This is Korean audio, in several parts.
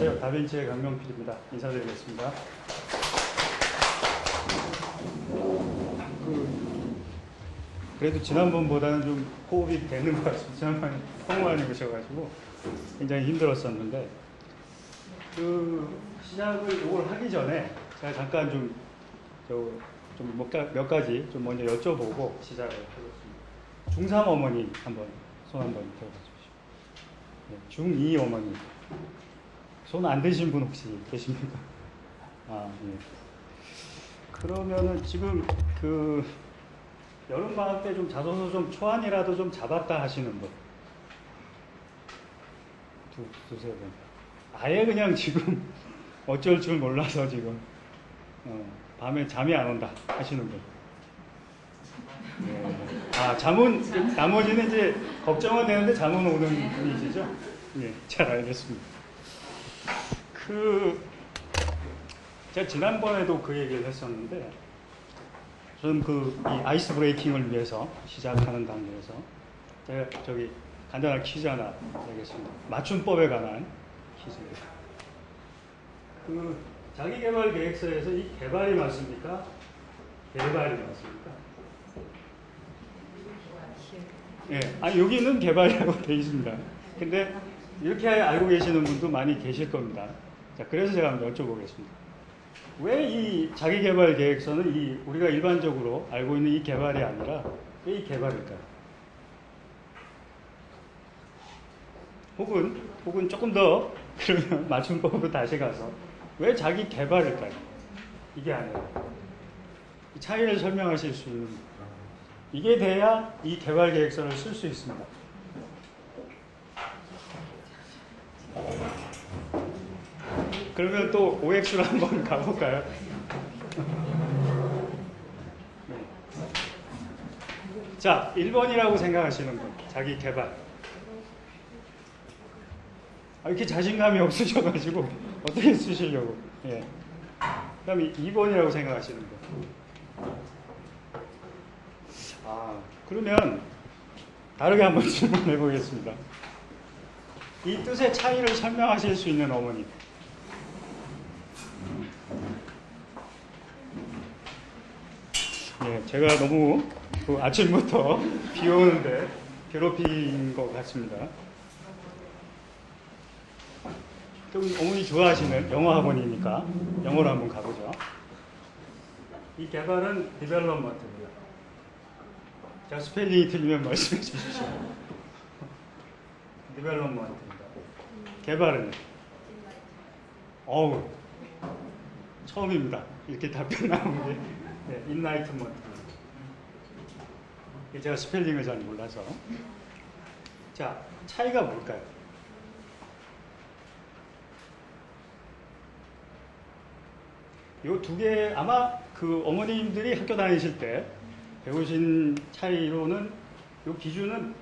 안녕하세요. 다빈치의 강명필입니다. 인사드리겠습니다. 그래도 지난번보다는 좀 호흡이 되는 것 같습니다. 지난번에 너무 많이 오셔가지고 굉장히 힘들었었는데 시작을 이걸 하기 전에 제가 잠깐 몇 가지 좀 먼저 여쭤보고 시작을 하겠습니다. 중3 어머니 한번 손 한번 들어봐 주십시오. 네, 중2 어머니 손 안 드신 분 혹시 계십니까? 아, 예. 그러면은 지금 여름방학 때 좀 자소서 좀 초안이라도 좀 잡았다 하시는 분? 두세 분. 아예 그냥 지금 어쩔 줄 몰라서 지금, 밤에 잠이 안 온다 하시는 분? 네. 아, 나머지는 이제 걱정은 되는데 잠은 오는 분이시죠? 예, 잘 알겠습니다. 제가 지난번에도 그 얘기를 했었는데, 저는 이 아이스 브레이킹을 위해서 시작하는 단계에서, 제가 간단한 퀴즈 하나 내겠습니다. 맞춤법에 관한 퀴즈입니다. 자기개발 계획서에서 이 개발이 맞습니까? 개발이 맞습니까? 예. 여기는 개발이라고 되어 있습니다. 근데 이렇게 알고 계시는 분도 많이 계실 겁니다. 자, 그래서 제가 한번 여쭤보겠습니다. 왜 이 자기개발 계획서는 우리가 일반적으로 알고 있는 이 개발이 아니라 왜 이 개발일까요? 혹은 조금 더 그러면 맞춤법으로 다시 가서 왜 자기 개발일까요? 이게 아니라 이 차이를 설명하실 수 있는 이게 돼야 이 개발 계획서를 쓸 수 있습니다. 그러면 또 OX로 한번 가볼까요? 네. 자, 1번이라고 생각하시는 분, 자기 개발. 이렇게 자신감이 없으셔가지고 어떻게 쓰시려고? 예. 그다음에 2번이라고 생각하시는 분. 그러면 다르게 한번 질문해 보겠습니다. 이 뜻의 차이를 설명하실 수 있는 어머니. 예, 제가 너무 아침부터 비 오는데 괴롭힌 것 같습니다. 어머니 좋아하시는 영어 학원이니까 영어로 한번 가보죠. 이 개발은 디벨롭먼트입니다. 자, 스펠링이 틀리면 말씀해 주십시오. 디벨롭먼트입니다. 개발은 처음입니다. 이렇게 답변 나온 게 인라이트먼트입니다. 제가 스펠링을 잘 몰라서. 자, 차이가 뭘까요? 요 두 개 아마 어머님들이 학교 다니실 때 배우신 차이로는 요 기준은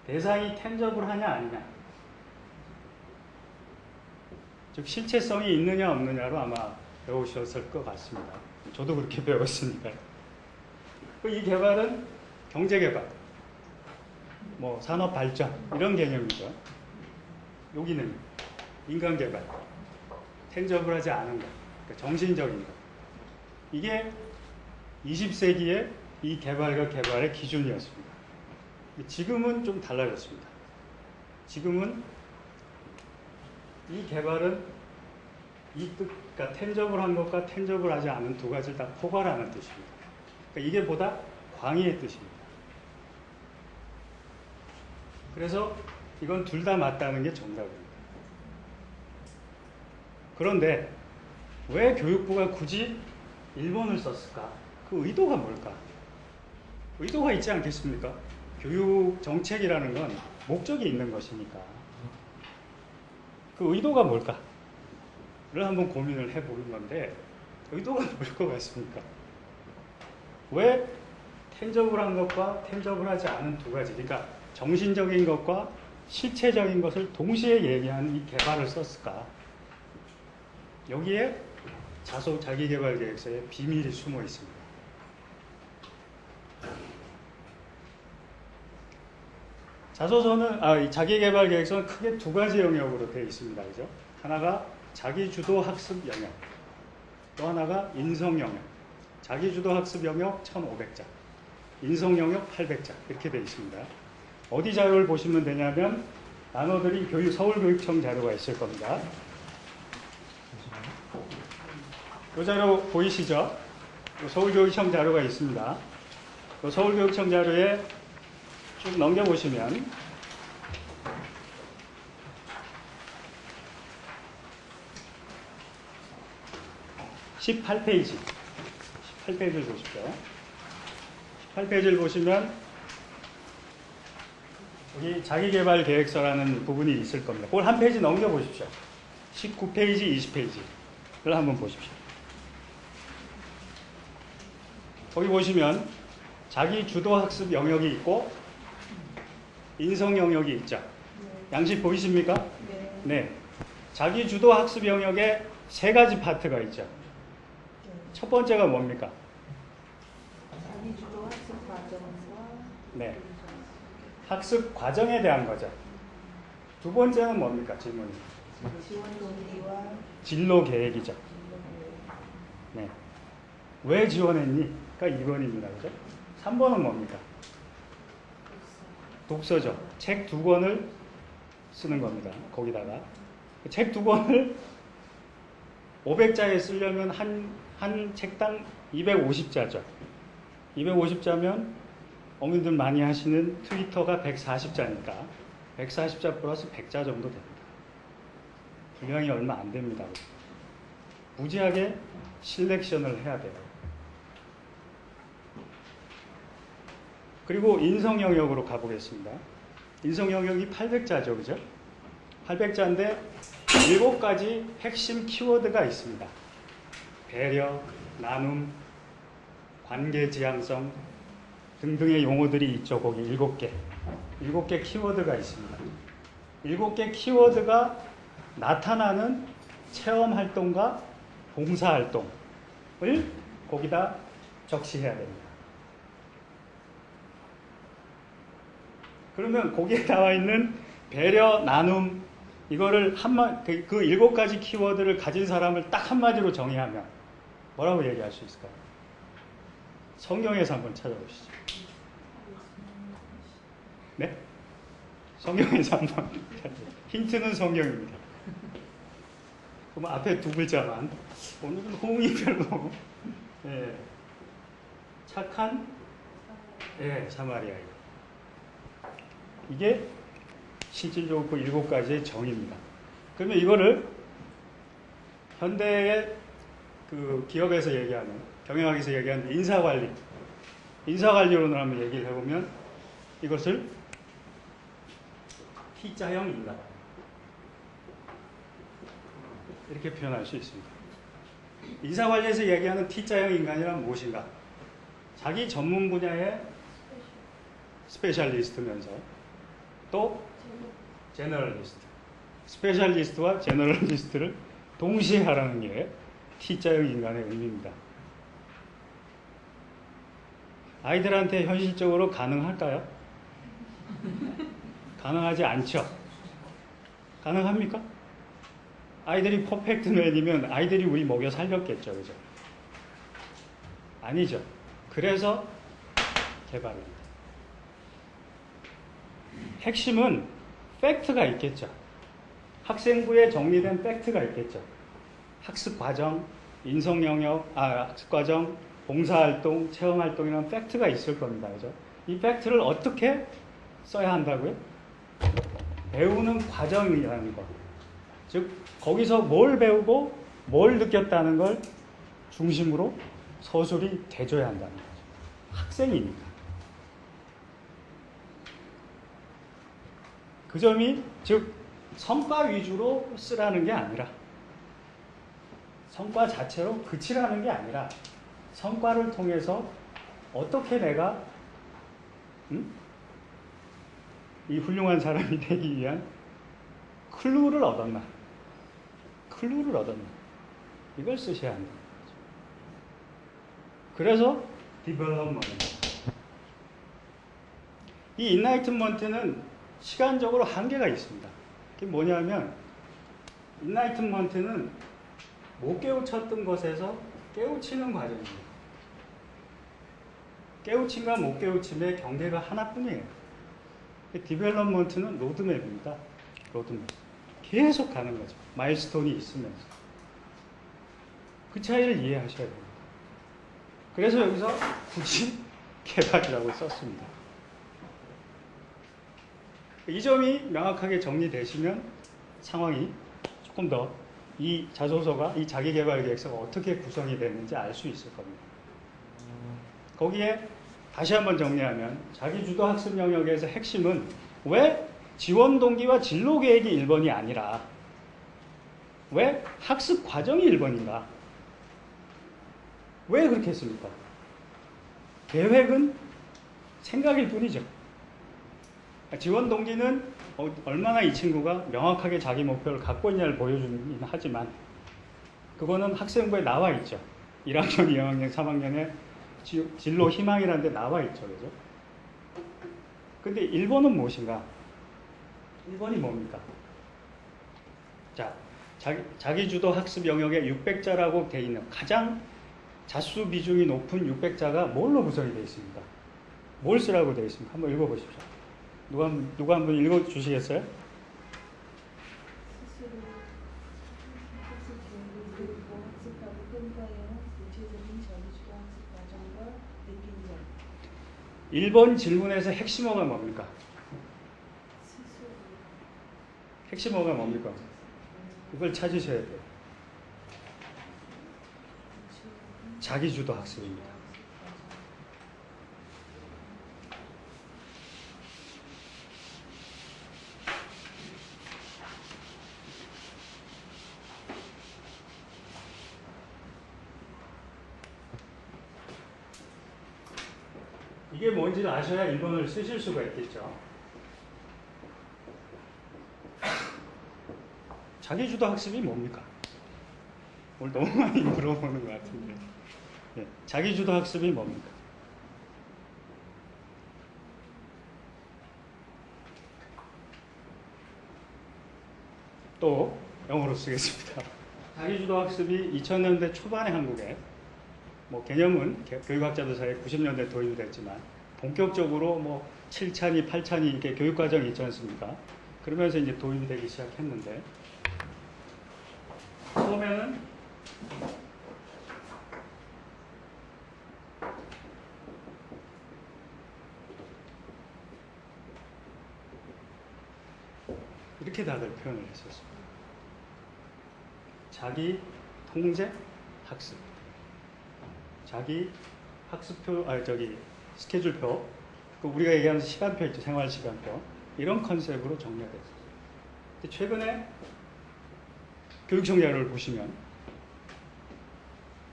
대상이 텐저블하냐 아니냐, 즉 실체성이 있느냐 없느냐로 아마 배우셨을 것 같습니다. 저도 그렇게 배웠으니까요. 이 개발은 경제개발, 산업발전 이런 개념이죠. 여기는 인간개발, 텐저블하지 않은 것, 그러니까 정신적인 것. 이게 20세기의 이 개발과 개발의 기준이었습니다. 지금은 좀 달라졌습니다. 지금은 이 개발은 그러니까 텐저블한 것과 텐저블하지 않은 두 가지를 다 포괄하는 뜻입니다. 그러니까 이게 보다 광의의 뜻입니다. 그래서 이건 둘 다 맞다는 게 정답입니다. 그런데 왜 교육부가 굳이 1번을 썼을까? 그 의도가 뭘까? 의도가 있지 않겠습니까? 교육 정책이라는 건 목적이 있는 것이니까. 그 의도가 뭘까? 를 한번 고민을 해보는 건데, 의도가 뭘 것 같습니까? 왜 텐저블한 것과 텐저블하지 않은 두 가지, 그러니까 정신적인 것과 실체적인 것을 동시에 얘기하는 이 개발을 썼을까? 여기에 자기개발 계획서에 비밀이 숨어 있습니다. 자소서는 이 자기개발 계획서는 크게 두 가지 영역으로 되어 있습니다. 그죠? 하나가 자기주도 학습 영역, 또 하나가 인성 영역. 자기주도 학습 영역 1,500자, 인성 영역 800자 이렇게 되어 있습니다. 어디 자료를 보시면 되냐면 나눠드린 서울교육청 자료가 있을 겁니다. 이 자료 보이시죠? 서울교육청 자료가 있습니다. 서울교육청 자료에 쭉 넘겨보시면 18페이지 18페이지를 보십시오. 18페이지를 보시면 여기 자기개발 계획서라는 부분이 있을 겁니다. 그걸 한 페이지 넘겨보십시오. 19페이지, 20페이지를 한번 보십시오. 거기 보시면 자기 주도 학습 영역이 있고 인성 영역이 있죠. 양식 보이십니까? 네. 자기 주도 학습 영역에 세 가지 파트가 있죠. 첫 번째가 뭡니까? 자기 주도 학습 과정과 네. 학습 과정에 대한 거죠. 두 번째는 뭡니까? 질문이. 지원 동기와 진로 계획이죠. 네. 왜 지원했니? 가 2번입니다. 그죠? 3번은 뭡니까? 독서죠. 책 2권을 쓰는 겁니다. 거기다가. 책 2권을 500자에 쓰려면 한 책당 250자죠. 250자면 어머님들 많이 하시는 트위터가 140자니까 140자 플러스 100자 정도 됩니다. 분량이 얼마 안 됩니다. 무지하게 실렉션을 해야 돼요. 그리고 인성 영역으로 가보겠습니다. 인성 영역이 800자죠. 그죠? 800자인데 7가지 핵심 키워드가 있습니다. 배려, 나눔, 관계 지향성 등등의 용어들이 있죠. 거기 7개. 7개 키워드가 있습니다. 7개 키워드가 나타나는 체험 활동과 봉사 활동을 거기다 적시해야 됩니다. 그러면 거기에 나와 있는 배려, 나눔 이거를 그 7가지 키워드를 가진 사람을 딱 한마디로 정의하면 뭐라고 얘기할 수 있을까요? 성경에서 한번 찾아보시죠. 네? 성경에서 한번 힌트는 성경입니다. 그럼 앞에 두 글자만. 오늘은 호응이 별로. 네. 착한 사마리아인. 이게 실질적으로 그 7가지의 정의입니다. 그러면 이거를 현대의 그 기업에서 얘기하는, 경영학에서 얘기하는 인사관리론을 한번 얘기를 해보면 이것을 T자형 인간 이렇게 표현할 수 있습니다. 인사관리에서 얘기하는 T자형 인간이란 무엇인가? 자기 전문 분야의 스페셜리스트면서 또 제너럴리스트, 스페셜리스트와 제너럴리스트를 동시에 하라는 게 T자형 인간의 의미입니다. 아이들한테 현실적으로 가능할까요? 가능하지 않죠. 가능합니까? 아이들이 퍼펙트맨이면 아이들이 우리 먹여 살렸겠죠. 그죠? 아니죠. 그래서 개발입니다. 핵심은 팩트가 있겠죠. 학생부에 정리된 팩트가 있겠죠. 학습 과정, 인성 영역, 학습 과정, 봉사활동, 체험활동이라는 팩트가 있을 겁니다. 그죠? 이 팩트를 어떻게 써야 한다고요? 배우는 과정이라는 것. 즉, 거기서 뭘 배우고 뭘 느꼈다는 걸 중심으로 서술이 돼줘야 한다는 거죠. 학생이니까. 그 점이, 즉, 성과 위주로 쓰라는 게 아니라, 성과 자체로 그치라는 게 아니라, 성과를 통해서 어떻게 내가 이 훌륭한 사람이 되기 위한 클루를 얻었나, 이걸 쓰셔야 한다. 그래서 디벨롭먼트. 이 인라이트먼트는 시간적으로 한계가 있습니다. 그게 뭐냐면 인라이트먼트는 못 깨우쳤던 것에서 깨우치는 과정입니다. 깨우침과 못 깨우침의 경계가 하나뿐이에요. 디벨롭먼트는 로드맵입니다. 로드맵. 계속 가는 거죠. 마일스톤이 있으면서. 그 차이를 이해하셔야 됩니다. 그래서 여기서 굳이 개발이라고 썼습니다. 이 점이 명확하게 정리되시면 상황이 조금 더 이 자소서가, 이 자기개발계획서가 어떻게 구성이 되는지 알 수 있을 겁니다. 거기에 다시 한번 정리하면 자기주도 학습 영역에서 핵심은 왜 지원 동기와 진로 계획이 1번이 아니라 왜 학습 과정이 1번인가? 왜 그렇게 했습니까? 계획은 생각일 뿐이죠. 지원 동기는 얼마나 이 친구가 명확하게 자기 목표를 갖고 있냐를 보여주긴 하지만 그거는 학생부에 나와 있죠. 1학년, 2학년, 3학년에 진로 희망이라는 데 나와 있죠. 그죠? 근데 1번은 무엇인가? 1번이 뭡니까? 자, 자기주도 학습 영역에 600자라고 돼 있는 가장 자수 비중이 높은 600자가 뭘로 구성이 되어 있습니까? 뭘 쓰라고 되어 있습니까? 한번 읽어보십시오. 누가 한번 읽어주시겠어요? 스스로 학습 계획을 그리고 학습하고 평가형 구체적인 자기주도 학습 과정과 느낀 점. 1번 질문에서 핵심어가 뭡니까? 스스로 핵심어가 뭡니까? 그걸 찾으셔야 돼요. 자기주도 학습입니다. 이게 뭔지를 아셔야 1번을 쓰실 수가 있겠죠. 자기주도 학습이 뭡니까? 오늘 너무 많이 물어보는 것 같은데. 네, 자기주도 학습이 뭡니까? 또 영어로 쓰겠습니다. 자기주도 학습이 2000년대 초반의 한국에 뭐 개념은 교육학자들 사이에 90년대 도입이 됐지만 본격적으로 뭐 7찬이 8찬이 이렇게 교육과정이 있지 않습니까? 그러면서 이제 도입이 되기 시작했는데 처음에는 이렇게 다들 표현을 했었습니다. 자기 통제 학습. 자기 학습표, 스케줄표, 우리가 얘기하는 시간표 있죠. 생활 시간표. 이런 컨셉으로 정리가 됐어요. 근데 최근에 교육청 자료를 보시면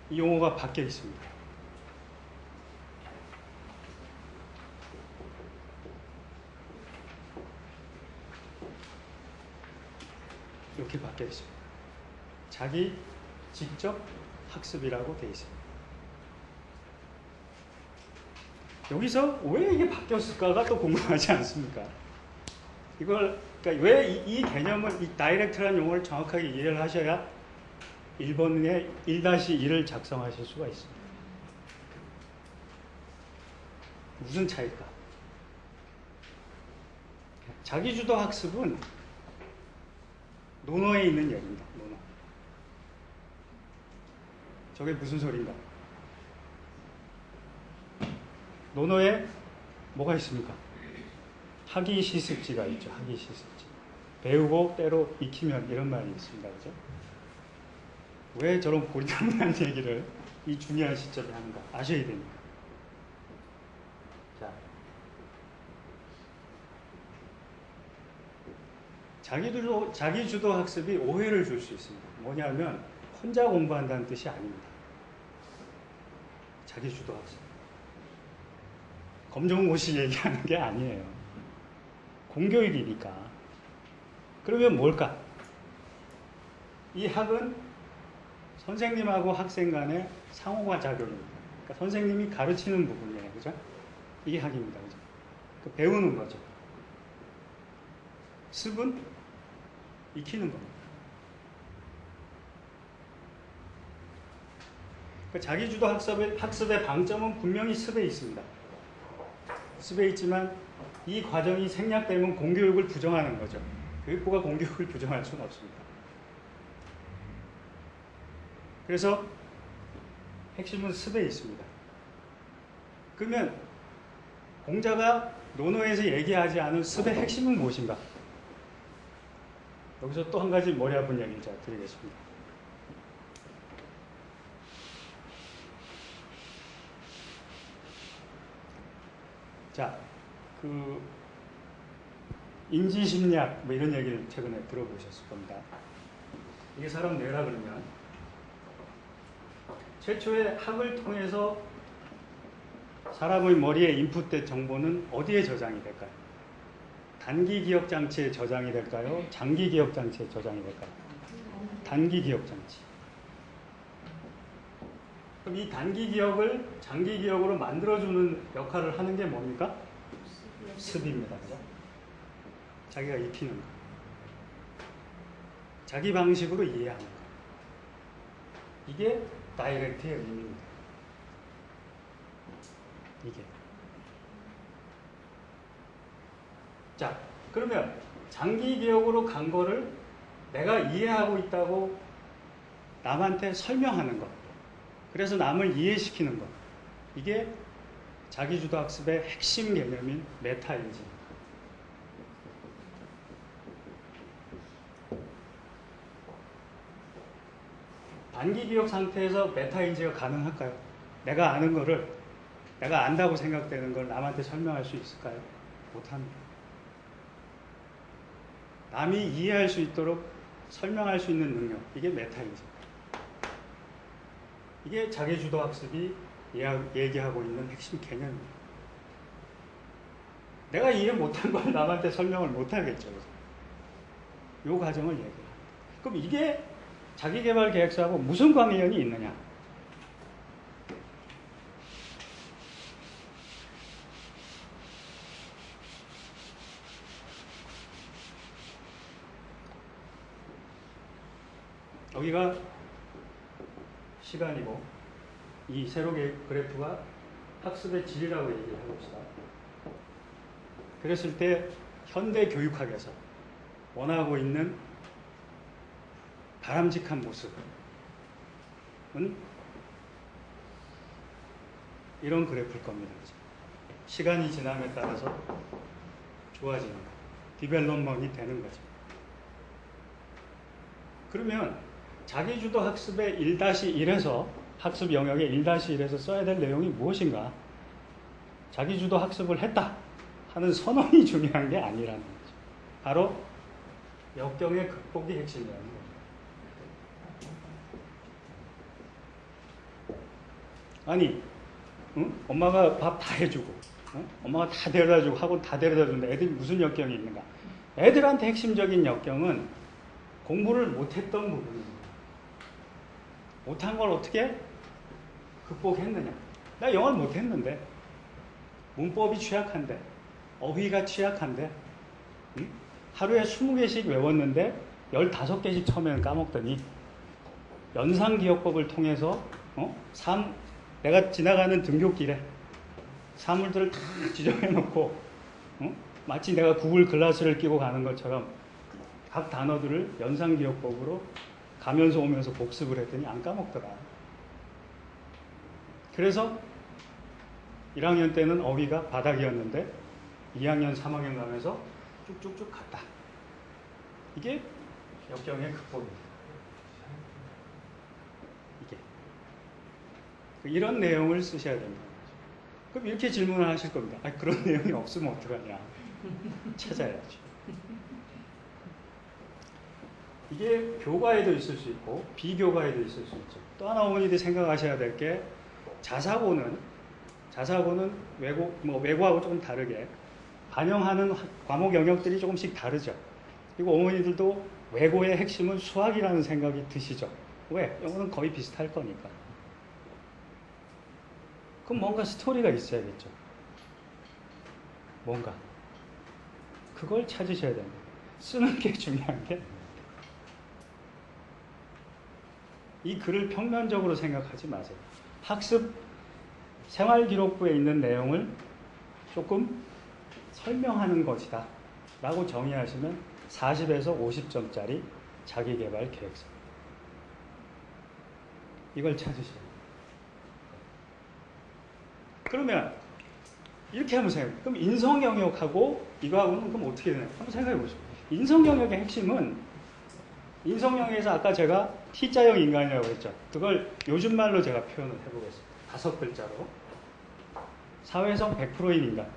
이 용어가 바뀌어 있습니다. 이렇게 바뀌어 있습니다. 자기 직접 학습이라고 되어 있습니다. 여기서 왜 이게 바뀌었을까가 또 궁금하지 않습니까? 이걸, 그러니까 왜 이 개념을, 이 다이렉트라는 용어를 정확하게 이해를 하셔야 1번에 1-1을 작성하실 수가 있습니다. 무슨 차이일까? 자기주도 학습은 논어에 있는 얘기입니다. 논어. 저게 무슨 소린가? 논어에 뭐가 있습니까? 학이 시습지가 있죠. 학이 시습지. 배우고 때로 익히면 이런 말이 있습니다. 그죠? 왜 저런 고리타분한 얘기를 이 중요한 시점에 하는가 아셔야 됩니다. 자, 자기주도 학습이 오해를 줄 수 있습니다. 뭐냐면 혼자 공부한다는 뜻이 아닙니다. 자기주도 학습. 검정고시 얘기하는 게 아니에요. 공교육이니까. 그러면 뭘까? 이 학은 선생님하고 학생 간의 상호가 작용입니다. 그러니까 선생님이 가르치는 부분이에요. 그죠? 이게 학입니다. 그죠? 배우는 거죠. 습은 익히는 겁니다. 그러니까 자기주도 학습의 방점은 분명히 습에 있습니다. 습에 있지만 이 과정이 생략되면 공교육을 부정하는 거죠. 교육부가 공교육을 부정할 수는 없습니다. 그래서 핵심은 습에 있습니다. 그러면 공자가 논어에서 얘기하지 않은 습의 핵심은 무엇인가? 여기서 또 한 가지 머리 아픈 얘기를 제가 드리겠습니다. 자, 인지심리학 뭐 이런 얘기를 최근에 들어보셨을 겁니다. 이게 사람 뇌라 그러면 최초의 학을 통해서 사람의 머리에 인풋된 정보는 어디에 저장이 될까요? 단기 기억 장치에 저장이 될까요? 장기 기억 장치에 저장이 될까요? 단기 기억 장치. 그럼 이 단기 기억을 장기 기억으로 만들어주는 역할을 하는 게 뭡니까? 습입니다. 그죠? 자기가 익히는 거. 자기 방식으로 이해하는 거. 이게 다이렉트의 의미입니다. 이게. 자, 그러면 장기 기억으로 간 거를 내가 이해하고 있다고 남한테 설명하는 것. 그래서 남을 이해시키는 것. 이게 자기주도 학습의 핵심 개념인 메타인지. 단기 기억 상태에서 메타인지가 가능할까요? 내가 아는 거를, 내가 안다고 생각되는 걸 남한테 설명할 수 있을까요? 못합니다. 남이 이해할 수 있도록 설명할 수 있는 능력, 이게 메타인지. 이게 자기주도 학습이 얘기하고 있는 핵심 개념입니다. 내가 이해 못한 걸 남한테 설명을 못하겠죠. 이 과정을 얘기합니다. 그럼 이게 자기개발 계획서하고 무슨 관련이 있느냐? 여기가 시간이고 이 세로 그래프가 학습의 질이라고 얘기를 해봅시다. 그랬을 때 현대 교육학에서 원하고 있는 바람직한 모습은 이런 그래프일 겁니다. 시간이 지남에 따라서 좋아지는 거, 디벨롭먼이 되는 거죠. 그러면 자기주도 학습의 1-1에서 학습 영역의 1-1에서 써야 될 내용이 무엇인가? 자기주도 학습을 했다 하는 선언이 중요한 게 아니라는 거죠. 바로 역경의 극복이 핵심이라는 겁니다. 아니, 응? 엄마가 밥 다 해주고, 응? 엄마가 다 데려다주고, 학원 다 데려다주는데 애들이 무슨 역경이 있는가? 애들한테 핵심적인 역경은 공부를 못했던 부분입니다. 못한 걸 어떻게 극복했느냐? 나 영어를 못했는데, 문법이 취약한데, 어휘가 취약한데, 응? 하루에 20개씩 외웠는데 15개씩 처음에는 까먹더니 연상기억법을 통해서 내가 지나가는 등굣길에 사물들을 다 지정해놓고 마치 내가 구글 글라스를 끼고 가는 것처럼 각 단어들을 연상기억법으로 가면서 오면서 복습을 했더니 안 까먹더라. 그래서 1학년 때는 어휘가 바닥이었는데 2학년, 3학년 가면서 쭉쭉쭉 갔다. 이게 역경의 극복입니다. 이게. 이런 내용을 쓰셔야 됩니다. 그럼 이렇게 질문을 하실 겁니다. 아, 그런 내용이 없으면 어떡하냐. 찾아야죠. 이게 교과에도 있을 수 있고 비교과에도 있을 수 있죠. 또 하나 어머니들이 생각하셔야 될 게 자사고는 외고하고 조금 다르게 반영하는 과목 영역들이 조금씩 다르죠. 그리고 어머니들도 외고의 핵심은 수학이라는 생각이 드시죠. 왜? 영어는 거의 비슷할 거니까. 그럼 뭔가 스토리가 있어야겠죠. 뭔가. 그걸 찾으셔야 됩니다. 쓰는 게 중요한 게 이 글을 평면적으로 생각하지 마세요. 학습 생활기록부에 있는 내용을 조금 설명하는 것이다 라고 정의하시면 40에서 50점짜리 자기계발 계획서 이걸 찾으셔야 돼요. 그러면 이렇게 한번 생각해요. 그럼 인성 영역하고 이거하고는 그럼 어떻게 되나요? 한번 생각해 보시죠. 인성 영역의 핵심은 인성 영역에서 아까 제가 T자형 인간이라고 했죠. 그걸 요즘 말로 제가 표현을 해보겠습니다. 5글자로. 사회성 100%인 인간.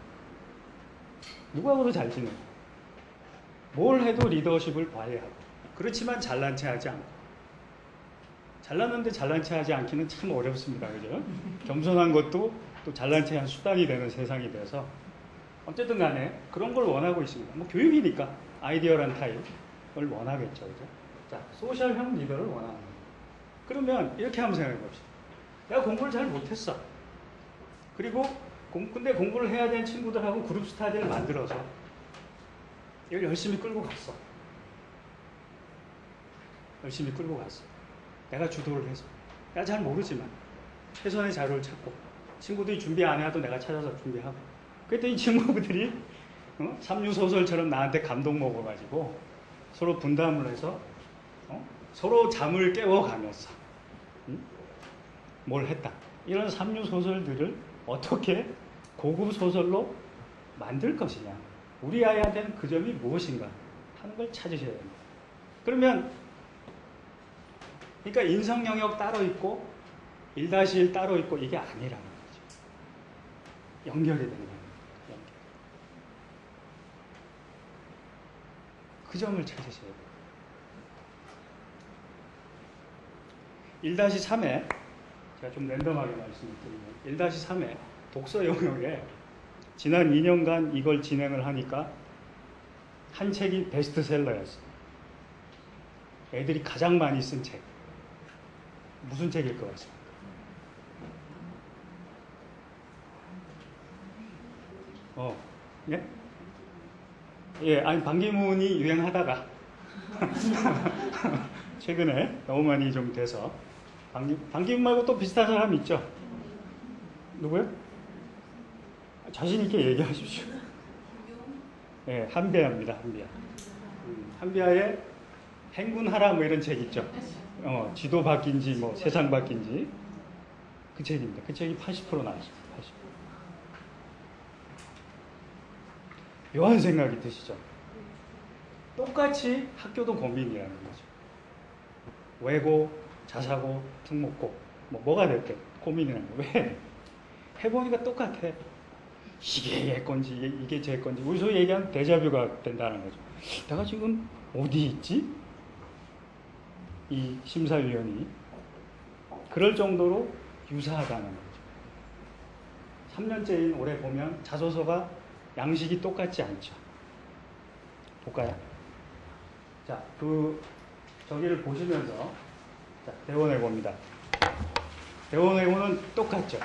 누구하고도 잘 지내고 뭘 해도 리더십을 발휘하고 그렇지만 잘난 체 하지 않고 잘났는데 잘난 체 하지 않기는 참 어렵습니다. 그죠? 겸손한 것도 또 잘난 체한 수단이 되는 세상이 돼서 어쨌든 간에 그런 걸 원하고 있습니다. 뭐 교육이니까 아이디어란 타입을 원하겠죠. 그죠? 자, 소셜형 리더를 원하는 거예요. 그러면 이렇게 한번 생각해 봅시다. 내가 공부를 잘 못했어. 그리고 근데 공부를 해야 되는 친구들하고 그룹 스타디를 만들어서 이걸 열심히 끌고 갔어. 열심히 끌고 갔어. 내가 주도를 해서. 내가 잘 모르지만 최선의 자료를 찾고 친구들이 준비 안 해도 내가 찾아서 준비하고 그랬더니 친구들이 삼류소설처럼 나한테 감동 먹어가지고 서로 분담을 해서 서로 잠을 깨워가면서 뭘 했다. 이런 삼류소설들을 어떻게 고급 소설로 만들 것이냐. 우리 아이한테는 그 점이 무엇인가 하는 걸 찾으셔야 됩니다. 그러면 그러니까 인성 영역 따로 있고 1-1 따로 있고 이게 아니라는 거죠. 연결이 되는 거예요. 연결. 그 점을 찾으셔야 돼요. 1-3에 제가 좀 랜덤하게 말씀을 드리면 1-3에 독서 영역에 지난 2년간 이걸 진행을 하니까 한 책이 베스트셀러였어요. 애들이 가장 많이 쓴 책. 무슨 책일 것 같습니까? 예? 예, 아니, 반기문이 유행하다가 최근에 너무 많이 좀 돼서 반기문 말고 또 비슷한 사람 있죠? 누구요? 자신 있게 얘기하십시오. 예, 한비아입니다. 한비아. 한비아의 행군하라 뭐 이런 책 있죠? 지도 바뀐지 뭐 세상 바뀐지 그 책입니다. 그 책이 80% 나왔습니다. 80%. 묘한 생각이 드시죠? 똑같이 학교도 고민이라는 거죠. 외고, 자사고, 특목고 뭐가 됐든 고민이라는 거예요. 왜? 해보니까 똑같아. 이게 얘 건지 이게 제 건지 우리 소위 얘기하는 데자뷰가 된다는 거죠. 내가 지금 어디 있지? 이 심사위원이 그럴 정도로 유사하다는 거죠. 3년째인 올해 보면 자소서가 양식이 똑같지 않죠. 볼까요? 자, 저기를 보시면서 자, 대원외고입니다. 대원외고는 똑같죠.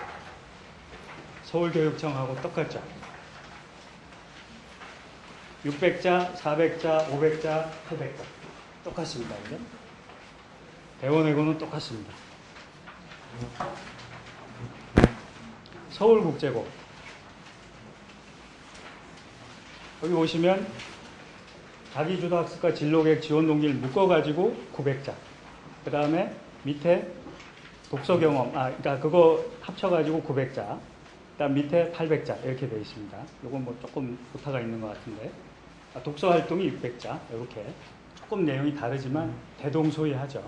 서울교육청하고 똑같죠. 600자, 400자, 500자, 800자 똑같습니다. 그죠? 대원외고는 똑같습니다. 서울국제고 여기 보시면 자기주도학습과 진로계획 지원동기를 묶어가지고 900자 그 다음에 밑에 독서경험 그러니까 그거 합쳐가지고 900자 그 다음 밑에 800자 이렇게 되어 있습니다. 이건 뭐 조금 오타가 있는 것 같은데 독서활동이 600자 이렇게 조금 내용이 다르지만 대동소이하죠.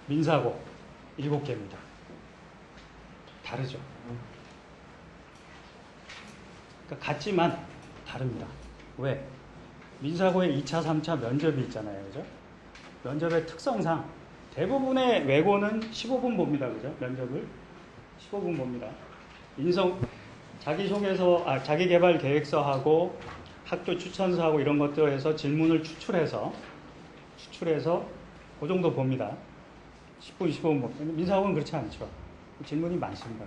민사고 7개입니다. 다르죠. 그러니까 같지만 다릅니다. 왜? 민사고에 2차, 3차 면접이 있잖아요. 그죠? 면접의 특성상 대부분의 외고는 15분 봅니다. 그죠? 면접을 15분 봅니다. 자기개발 계획서하고 학교 추천서하고 이런 것들에서 질문을 추출해서 그 정도 봅니다. 10분, 15분 봅니다. 민사고는 그렇지 않죠. 질문이 많습니다.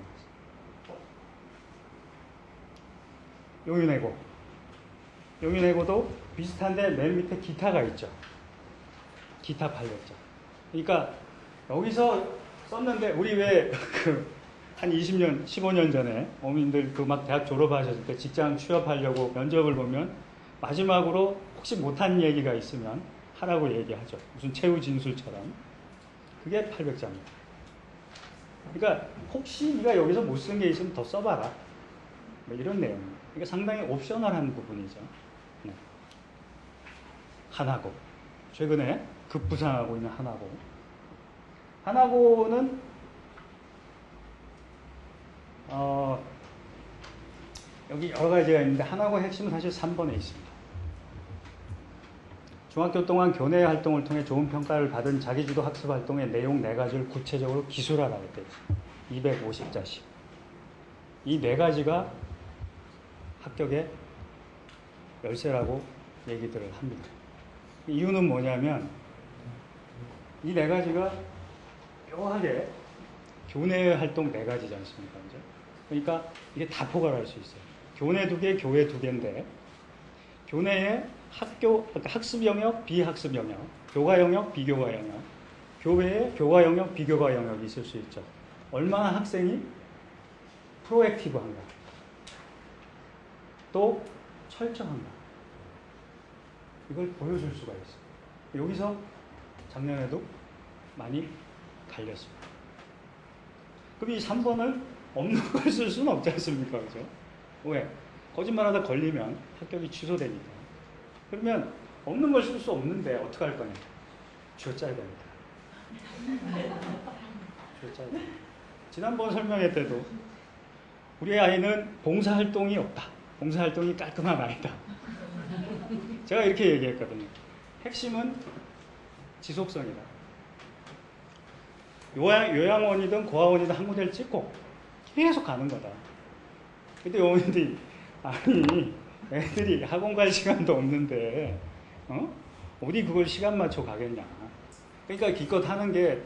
용인외고 용인해고도 비슷한데 맨 밑에 기타가 있죠. 기타 800자. 그러니까 여기서 썼는데 우리 왜 한 20년, 15년 전에 어민들 그 막 대학 졸업하셨을 때 직장 취업하려고 면접을 보면 마지막으로 혹시 못한 얘기가 있으면 하라고 얘기하죠. 무슨 최후 진술처럼. 그게 800자입니다. 그러니까 혹시 네가 여기서 못 쓴 게 있으면 더 써봐라. 뭐 이런 내용입니다. 그러니까 상당히 옵셔널한 부분이죠. 네. 하나고. 최근에 급부상하고 있는 하나고. 하나고는 여기 여러 가지가 있는데 하나고의 핵심은 사실 3번에 있습니다. 중학교 동안 교내 활동을 통해 좋은 평가를 받은 자기주도 학습 활동의 내용 4가지를 구체적으로 기술하라고 되어 있습니다. 250자씩. 이 4가지가 합격의 열쇠라고 얘기들을 합니다. 이유는 뭐냐면 이 4가지가 묘하게 교내 활동 4가지지 않습니까? 이제? 그러니까 이게 다 포괄할 수 있어요. 교내 2개, 교외 2개인데 교내에 학습 영역, 비학습 영역, 교과 영역, 비교과 영역, 교외에 교과 영역, 비교과 영역이 있을 수 있죠. 얼마나 학생이 프로액티브한가, 또 철저한가, 이걸 보여줄 수가 있어요. 여기서 작년에도 많이 갈렸습니다. 그럼 이 3번을 없는 걸 쓸 수는 없지 않습니까? 그죠? 왜? 거짓말하다 걸리면 합격이 취소되니까. 그러면 없는 걸 쓸 수 없는데 어떻게 할 거냐? 쥐어짜야 됩니다. 쥐어짜야 됩니다. 지난번 설명회 때도 우리 아이는 봉사활동이 없다. 봉사활동이 깔끔한 아이다. 제가 이렇게 얘기했거든요. 핵심은 지속성이다. 요양원이든 고아원이든 한 군데를 찍고 계속 가는 거다. 근데 어머니들이 아니 애들이 학원 갈 시간도 없는데 어디 그걸 시간 맞춰 가겠냐. 그러니까 기껏 하는 게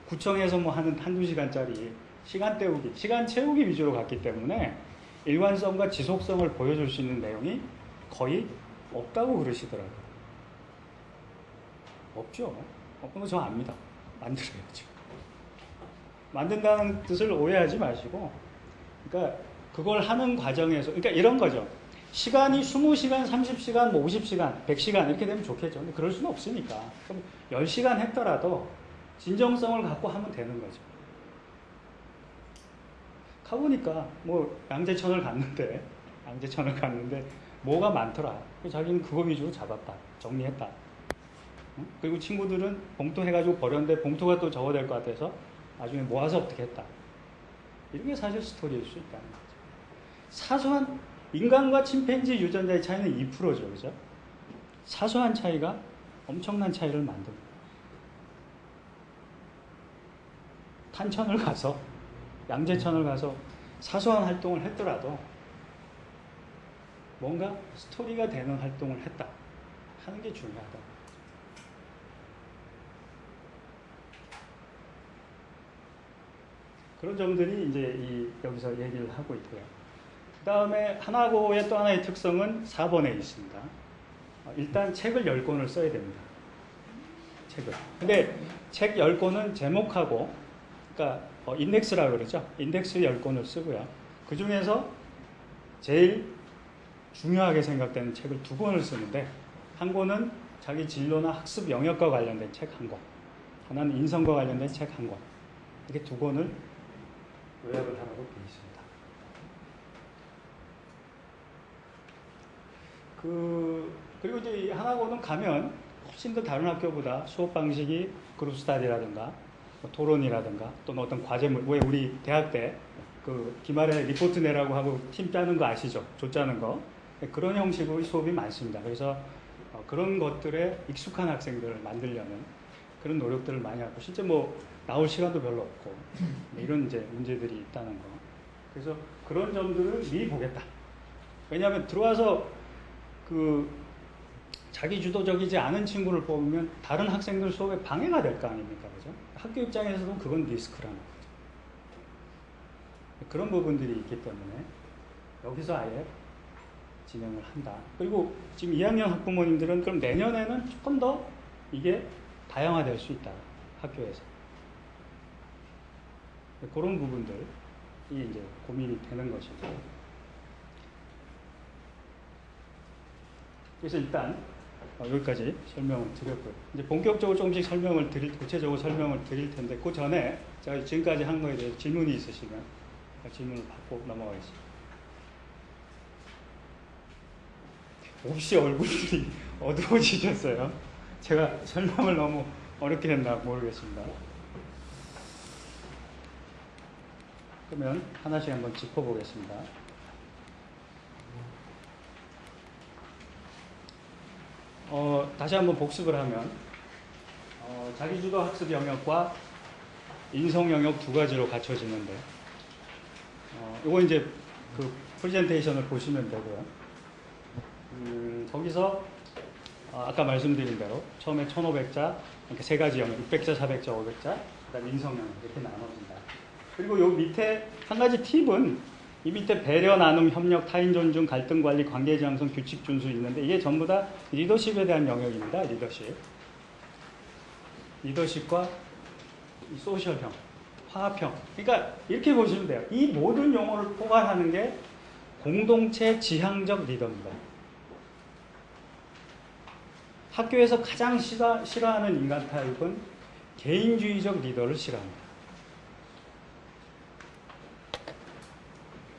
구청에서 뭐 하는 한두 시간짜리 시간 때우기, 시간 채우기 위주로 갔기 때문에 일관성과 지속성을 보여줄 수 있는 내용이 거의 없다고 그러시더라고요. 없죠. 없는 거 저 압니다. 만들어야죠. 만든다는 뜻을 오해하지 마시고, 그러니까 그걸 하는 과정에서, 그러니까 이런 거죠. 시간이 20시간, 30시간, 뭐 50시간, 100시간 이렇게 되면 좋겠죠. 근데 그럴 수는 없으니까. 그럼 10시간 했더라도 진정성을 갖고 하면 되는 거죠. 가보니까 뭐 양재천을 갔는데 뭐가 많더라. 자기는 그거 위주로 잡았다. 정리했다. 그리고 친구들은 봉투 해가지고 버렸는데 봉투가 또 적어야 될 것 같아서 나중에 모아서 어떻게 했다. 이런 게 사실 스토리일 수 있다는 거죠. 사소한 인간과 침팬지 유전자의 차이는 2%죠. 그죠? 사소한 차이가 엄청난 차이를 만듭니다. 탄천을 가서 양재천을 가서 사소한 활동을 했더라도 뭔가 스토리가 되는 활동을 했다 하는 게 중요하다. 그런 점들이 이제 여기서 얘기를 하고 있고요. 그 다음에 하나고의 또 하나의 특성은 4번에 있습니다. 일단 책을 10권을 써야 됩니다. 책을. 근데 책 10권은 제목하고, 그러니까 인덱스라고 그러죠. 인덱스 10권을 쓰고요. 그 중에서 제일 중요하게 생각되는 책을 2권을 쓰는데, 한 권은 자기 진로나 학습 영역과 관련된 책 1권, 하나는 인성과 관련된 책 1권. 이렇게 2권을 요약을 하라고 되어 있습니다. 그리고 이제 이 하나고는 가면 훨씬 더 다른 학교보다 수업 방식이 그룹 스터디라든가 뭐 토론이라든가 또는 어떤 과제물, 왜 우리 대학 때 그 기말에 리포트 내라고 하고 팀 짜는 거 아시죠? 조 짜는 거. 그런 형식의 수업이 많습니다. 그래서 그런 것들에 익숙한 학생들을 만들려는 그런 노력들을 많이 하고, 실제 뭐 나올 시간도 별로 없고 이런 이제 문제들이 있다는 거. 그래서 그런 점들을 미리 보겠다. 왜냐하면 들어와서 그 자기 주도적이지 않은 친구를 뽑으면 다른 학생들 수업에 방해가 될 거 아닙니까? 그죠? 학교 입장에서도 그건 리스크라는 거죠. 그런 부분들이 있기 때문에 여기서 아예 진행을 한다. 그리고 지금 2학년 학부모님들은 그럼 내년에는 조금 더 이게 다양화될 수 있다. 학교에서. 그런 부분들이 이제 고민이 되는 것이죠. 그래서 일단 여기까지 설명을 드렸고요. 이제 본격적으로 조금씩 구체적으로 설명을 드릴 텐데, 그 전에 제가 지금까지 한 거에 대해서 질문이 있으시면 질문을 받고 넘어가겠습니다. 혹시 얼굴이 어두워지셨어요? 제가 설명을 너무 어렵게 했나 모르겠습니다. 그러면 하나씩 한번 짚어보겠습니다. 다시 한번 복습을 하면 자기주도 학습 영역과 인성 영역 두 가지로 갖춰지는데, 이거 이제 그 프레젠테이션을 보시면 되고요. 거기서 아까 말씀드린 대로 처음에 1500자, 그러니까 세 가지 영역, 600자, 400자, 500자, 그다음에 인성 영역 이렇게 나눠진다. 그리고 요 밑에 한 가지 팁은 이 밑에 배려, 나눔, 협력, 타인 존중, 갈등 관리, 관계 지향성, 규칙 준수 있는데 이게 전부 다 리더십에 대한 영역입니다. 리더십과 이 소셜형, 화합형. 그러니까 이렇게 보시면 돼요. 이 모든 용어를 포괄하는 게 공동체 지향적 리더입니다. 학교에서 가장 싫어하는 인간 타입은 개인주의적 리더를 싫어합니다.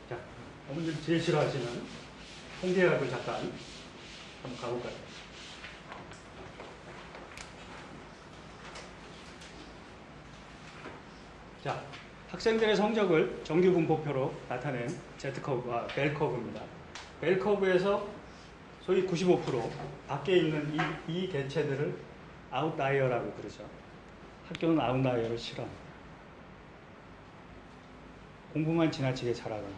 자, 어머님들 제일 싫어하시는 통계학을 잠깐 한번 가볼까요? 자, 학생들의 성적을 정규 분포표로 나타낸 Z커브와 벨커브입니다. 벨커브에서 소위 95% 밖에 있는 이 개체들을 아웃라이어라고 그러죠. 학교는 아웃라이어를 싫어합니다. 공부만 지나치게 잘하거나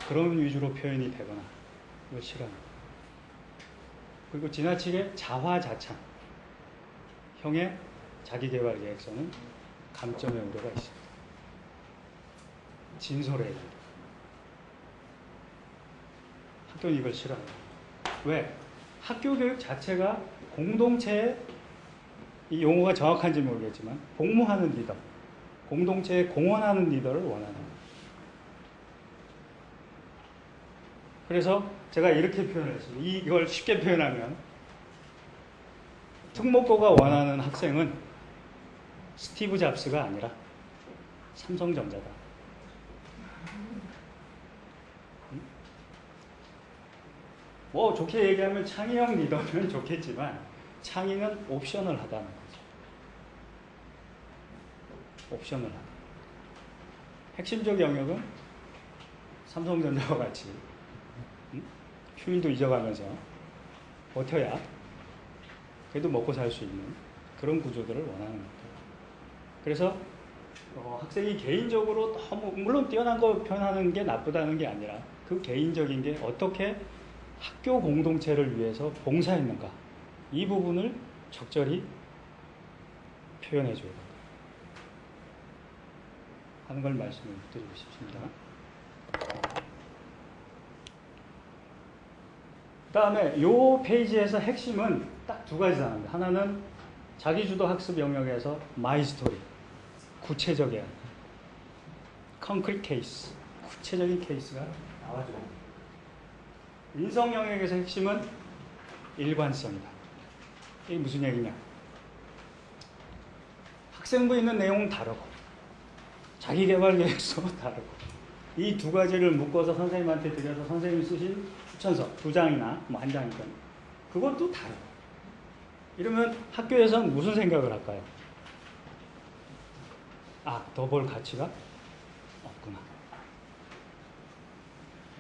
그런 위주로 표현이 되거나 이걸 싫어합니다. 그리고 지나치게 자화자찬 형의 자기개발 계획서는 감점의 우려가 있습니다. 진솔해야 됩니다. 학교는 이걸 싫어합니다. 왜? 학교 교육 자체가 공동체에, 이 용어가 정확한지 모르겠지만 공모하는 리더, 공동체에 공헌하는 리더를 원하는 거예요. 그래서 제가 이렇게 표현을 했습니다. 이걸 쉽게 표현하면 특목고가 원하는 학생은 스티브 잡스가 아니라 삼성전자다. 뭐 좋게 얘기하면 창의형 리더면 좋겠지만 창의는 옵셔널 하다는 거죠. 옵셔널 하다. 핵심적 영역은 삼성전자와 같이 휴일도 잊어가면서 버텨야 그래도 먹고 살 수 있는 그런 구조들을 원하는 겁니다. 그래서 학생이 개인적으로 너무 물론 뛰어난 거 표현하는 게 나쁘다는 게 아니라 그 개인적인 게 어떻게 학교 공동체를 위해서 봉사했는가, 이 부분을 적절히 표현해 줘야 된다 하는 걸 말씀을 드리고 싶습니다. 그 다음에 이 페이지에서 핵심은 딱 두 가지 나옵니다. 하나는 자기주도 학습 영역에서 마이 스토리, 구체적이야, 콘크리트 케이스, 구체적인 케이스가 나와줘요. 인성 영역에서 핵심은 일관성이다. 이게 무슨 얘기냐? 학생부 있는 내용은 다르고 자기개발 계획서 다르고 이 두 가지를 묶어서 선생님한테 드려서 선생님이 쓰신 추천서 2장이나 뭐 1장이든 그것도 다르고, 이러면 학교에서는 무슨 생각을 할까요? 더 볼 가치가 없구나.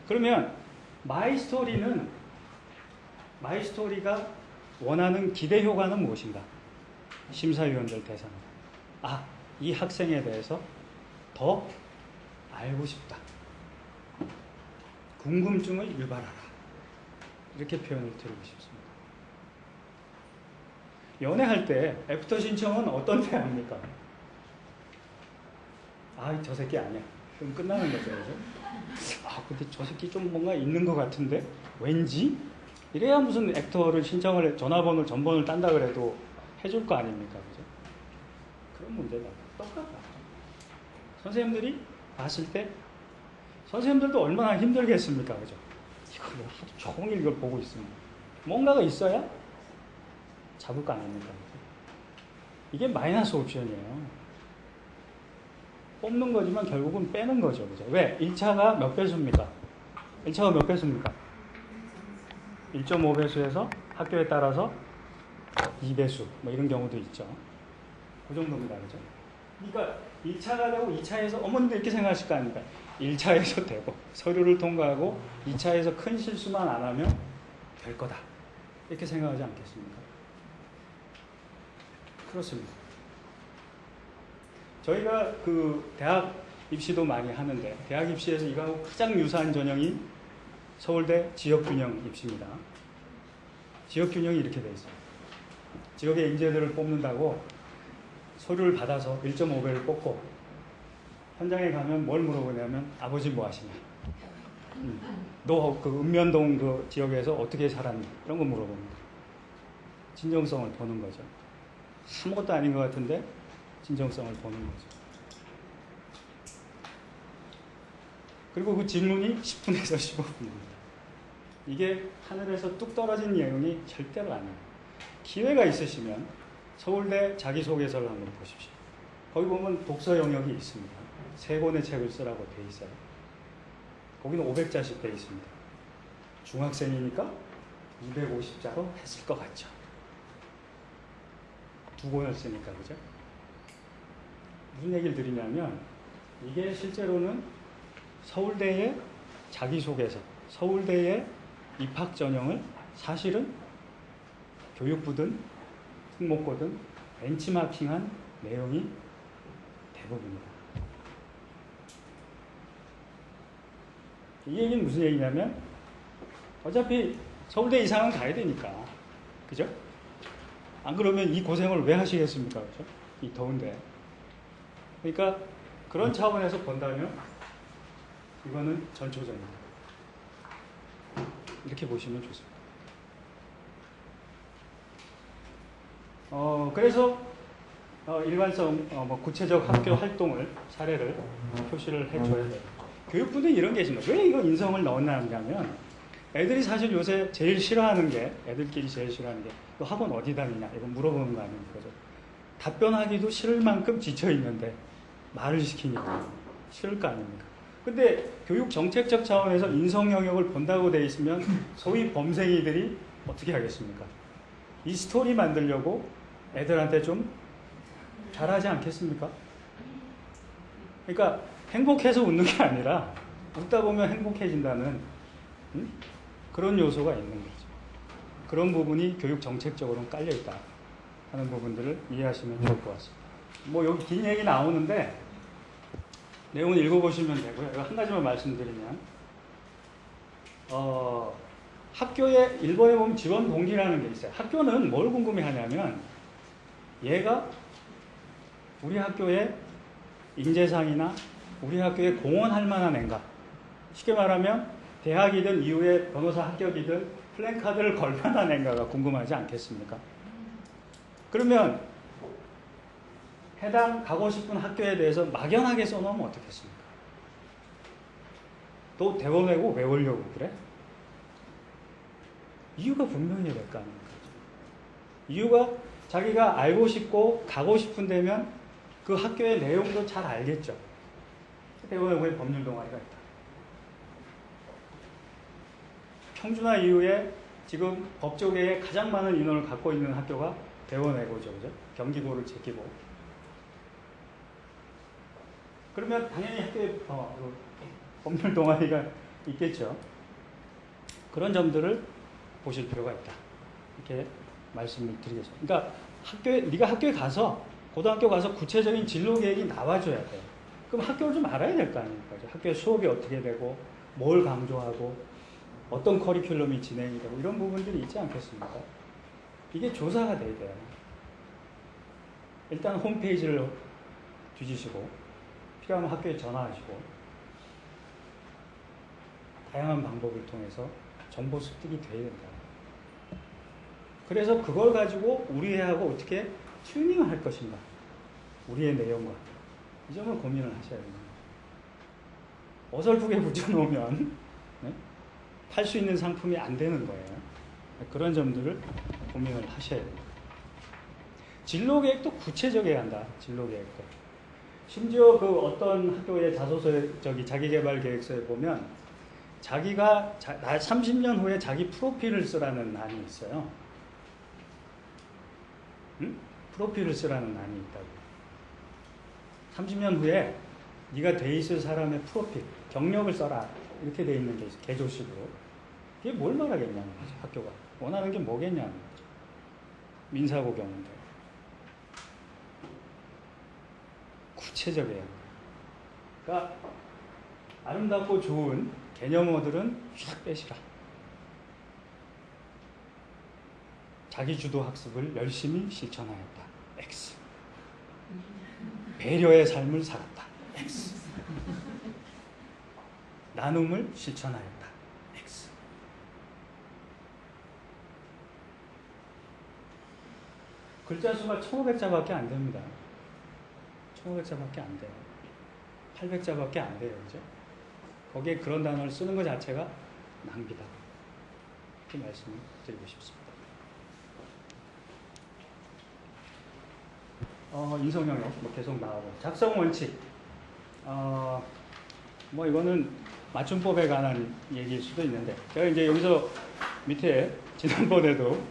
그러면 마이 스토리가 원하는 기대 효과는 무엇인가? 심사위원들 대상으로. 이 학생에 대해서 더 알고 싶다. 궁금증을 유발하라. 이렇게 표현을 드리고 싶습니다. 연애할 때 애프터 신청은 어떤 때 합니까? 저 새끼 아니야. 그럼 끝나는 거죠. 그죠? 아, 근데 저 새끼 좀 뭔가 있는 것 같은데? 왠지? 이래야 무슨 액터를 신청을, 전화번호, 전번호를 딴다 그래도 해줄 거 아닙니까? 그죠? 그런 문제다. 똑같다. 선생님들이 봤을 때, 선생님들도 얼마나 힘들겠습니까? 그죠? 이걸 하루 종일 이걸 보고 있습니다. 뭔가가 있어야 잡을 거 아닙니까? 그죠? 이게 마이너스 옵션이에요. 뽑는 거지만 결국은 빼는 거죠. 그죠? 왜? 1차가 몇 배수입니까? 1차가 몇 배수입니까? 1.5배수에서 학교에 따라서 2배수, 뭐 이런 경우도 있죠. 그 정도입니다. 그죠? 그러니까 1차가 되고 2차에서, 어머님도 이렇게 생각하실 거 아닙니까? 1차에서 되고, 서류를 통과하고 2차에서 큰 실수만 안 하면 될 거다. 이렇게 생각하지 않겠습니까? 그렇습니다. 저희가 그 대학 입시도 많이 하는데, 대학 입시에서 이거하고 가장 유사한 전형이 서울대 지역균형 입시입니다. 지역균형이 이렇게 돼 있어요. 지역의 인재들을 뽑는다고 서류를 받아서 1.5배를 뽑고, 현장에 가면 뭘 물어보냐면, 아버지 뭐 하시냐? 너 그 읍면동 그 지역에서 어떻게 살았니? 이런 거 물어봅니다. 진정성을 보는 거죠. 아무것도 아닌 것 같은데 진정성을 보는 거죠. 그리고 그 질문이 10분에서 15분입니다. 이게 하늘에서 뚝 떨어진 내용이 절대로 아니에요. 기회가 있으시면 서울대 자기소개서를 한번 보십시오. 거기 보면 독서 영역이 있습니다. 3권의 책을 쓰라고 돼 있어요. 거기는 500자씩 돼 있습니다. 중학생이니까 250자로 했을 것 같죠. 2권을 쓰니까, 그죠? 무슨 얘기를 드리냐면, 이게 실제로는 서울대의 자기소개서, 서울대의 입학 전형을 사실은 교육부든 특목고든 벤치마킹한 내용이 대부분입니다. 이 얘기는 무슨 얘기냐면, 어차피 서울대 이상은 가야 되니까, 그죠? 안 그러면 이 고생을 왜 하시겠습니까? 그죠? 이 더운데. 그러니까 그런 차원에서 본다면 이거는 전초전입니다. 이렇게 보시면 좋습니다. 그래서 일관성, 뭐 구체적 학교 활동을, 사례를 표시를 해줘야 돼요. 교육부는 이런 게 있습니다. 왜 이거 인성을 넣었냐면, 애들이 사실 요새 제일 싫어하는 게, 애들끼리 제일 싫어하는 게, 너 학원 어디 다니냐? 이거 물어보는 거 아닙니까? 그죠? 답변하기도 싫을 만큼 지쳐있는데, 말을 시키니까 싫을 거 아닙니까? 근데 교육 정책적 차원에서 인성 영역을 본다고 돼 있으면, 소위 범생이들이 어떻게 하겠습니까? 이 스토리 만들려고 애들한테 좀 잘하지 않겠습니까? 그러니까 행복해서 웃는 게 아니라, 웃다 보면 행복해진다는, 그런 요소가 있는 거죠. 그런 부분이 교육 정책적으로는 깔려있다 하는 부분들을 이해하시면 좋을 것 같습니다. 뭐 여기 긴 얘기 나오는데 내용은 읽어보시면 되고요. 이거 한 가지만 말씀드리면, 학교에 일본에 보면 지원 동기라는 게 있어요. 학교는 뭘 궁금해하냐면, 얘가 우리 학교에 인재상이나 우리 학교에 공헌할 만한 애인가. 쉽게 말하면 대학이든 이후에 변호사 합격이든 플랜카드를 걸 만한 애인가가 궁금하지 않겠습니까? 그러면 해당 가고 싶은 학교에 대해서 막연하게 써놓으면 어떻겠습니까? 또 대원하고 외우려고 그래? 이유가 분명히 될 거 아닙니까? 이유가 자기가 알고 싶고 가고 싶은 데면 그 학교의 내용도 잘 알겠죠. 대원하고의 법률 동아리가 있다. 평준화 이후에 지금 법조계에 가장 많은 인원을 갖고 있는 학교가 대원외고죠, 그죠? 경기고를 제끼고. 그러면 당연히 학교에 법률 동아리가 있겠죠. 그런 점들을 보실 필요가 있다. 이렇게 말씀을 드리겠습니다. 그러니까 네가 학교에 가서, 고등학교 가서 구체적인 진로 계획이 나와줘야 돼요. 그럼 학교를 좀 알아야 될 거 아닙니까? 학교의 수업이 어떻게 되고, 뭘 강조하고, 어떤 커리큘럼이 진행이 되고, 이런 부분들이 있지 않겠습니까? 이게 조사가 돼야 돼요. 일단 홈페이지를 뒤지시고, 필요하면 학교에 전화하시고, 다양한 방법을 통해서 정보 습득이 돼야 된다. 그래서 그걸 가지고 우리 애하고 어떻게 튜닝을 할 것인가. 우리의 내용과. 이 점을 고민을 하셔야 됩니다. 어설프게 붙여놓으면 네? 팔 수 있는 상품이 안 되는 거예요. 그런 점들을 고민을 하셔야 됩니다. 진로 계획도 구체적이어야 한다. 진로 계획도. 심지어 그 어떤 학교의 자소서에 자기개발 계획서에 보면 자기가 30년 후에 자기 프로필을 쓰라는 난이 있어요. 응? 프로필을 쓰라는 난이 있다고. 30년 후에 네가 돼 있을 사람의 프로필, 경력을 써라. 이렇게 돼 있는 게 있어요. 개조식으로. 그게 뭘 말하겠냐는 거죠. 학교가. 원하는 게 뭐겠냐는 거죠. 민사고 경우인데. 구체적이에요. 그러니까 아름답고 좋은 개념어들은 쫙 빼시라. 자기주도 학습을 열심히 실천하였다. X. 배려의 삶을 살았다. X. 나눔을 실천하였다. X. 글자 수가 1500자밖에 안 됩니다. 1500자밖에 안 돼요. 800자밖에 안 돼요. 그죠? 거기에 그런 단어를 쓰는 것 자체가 낭비다. 이렇게 말씀을 드리고 싶습니다. 인성 영역 뭐 계속 나오고 작성 원칙. 뭐 이거는 맞춤법에 관한 얘기일 수도 있는데 제가 이제 여기서 밑에 지난번에도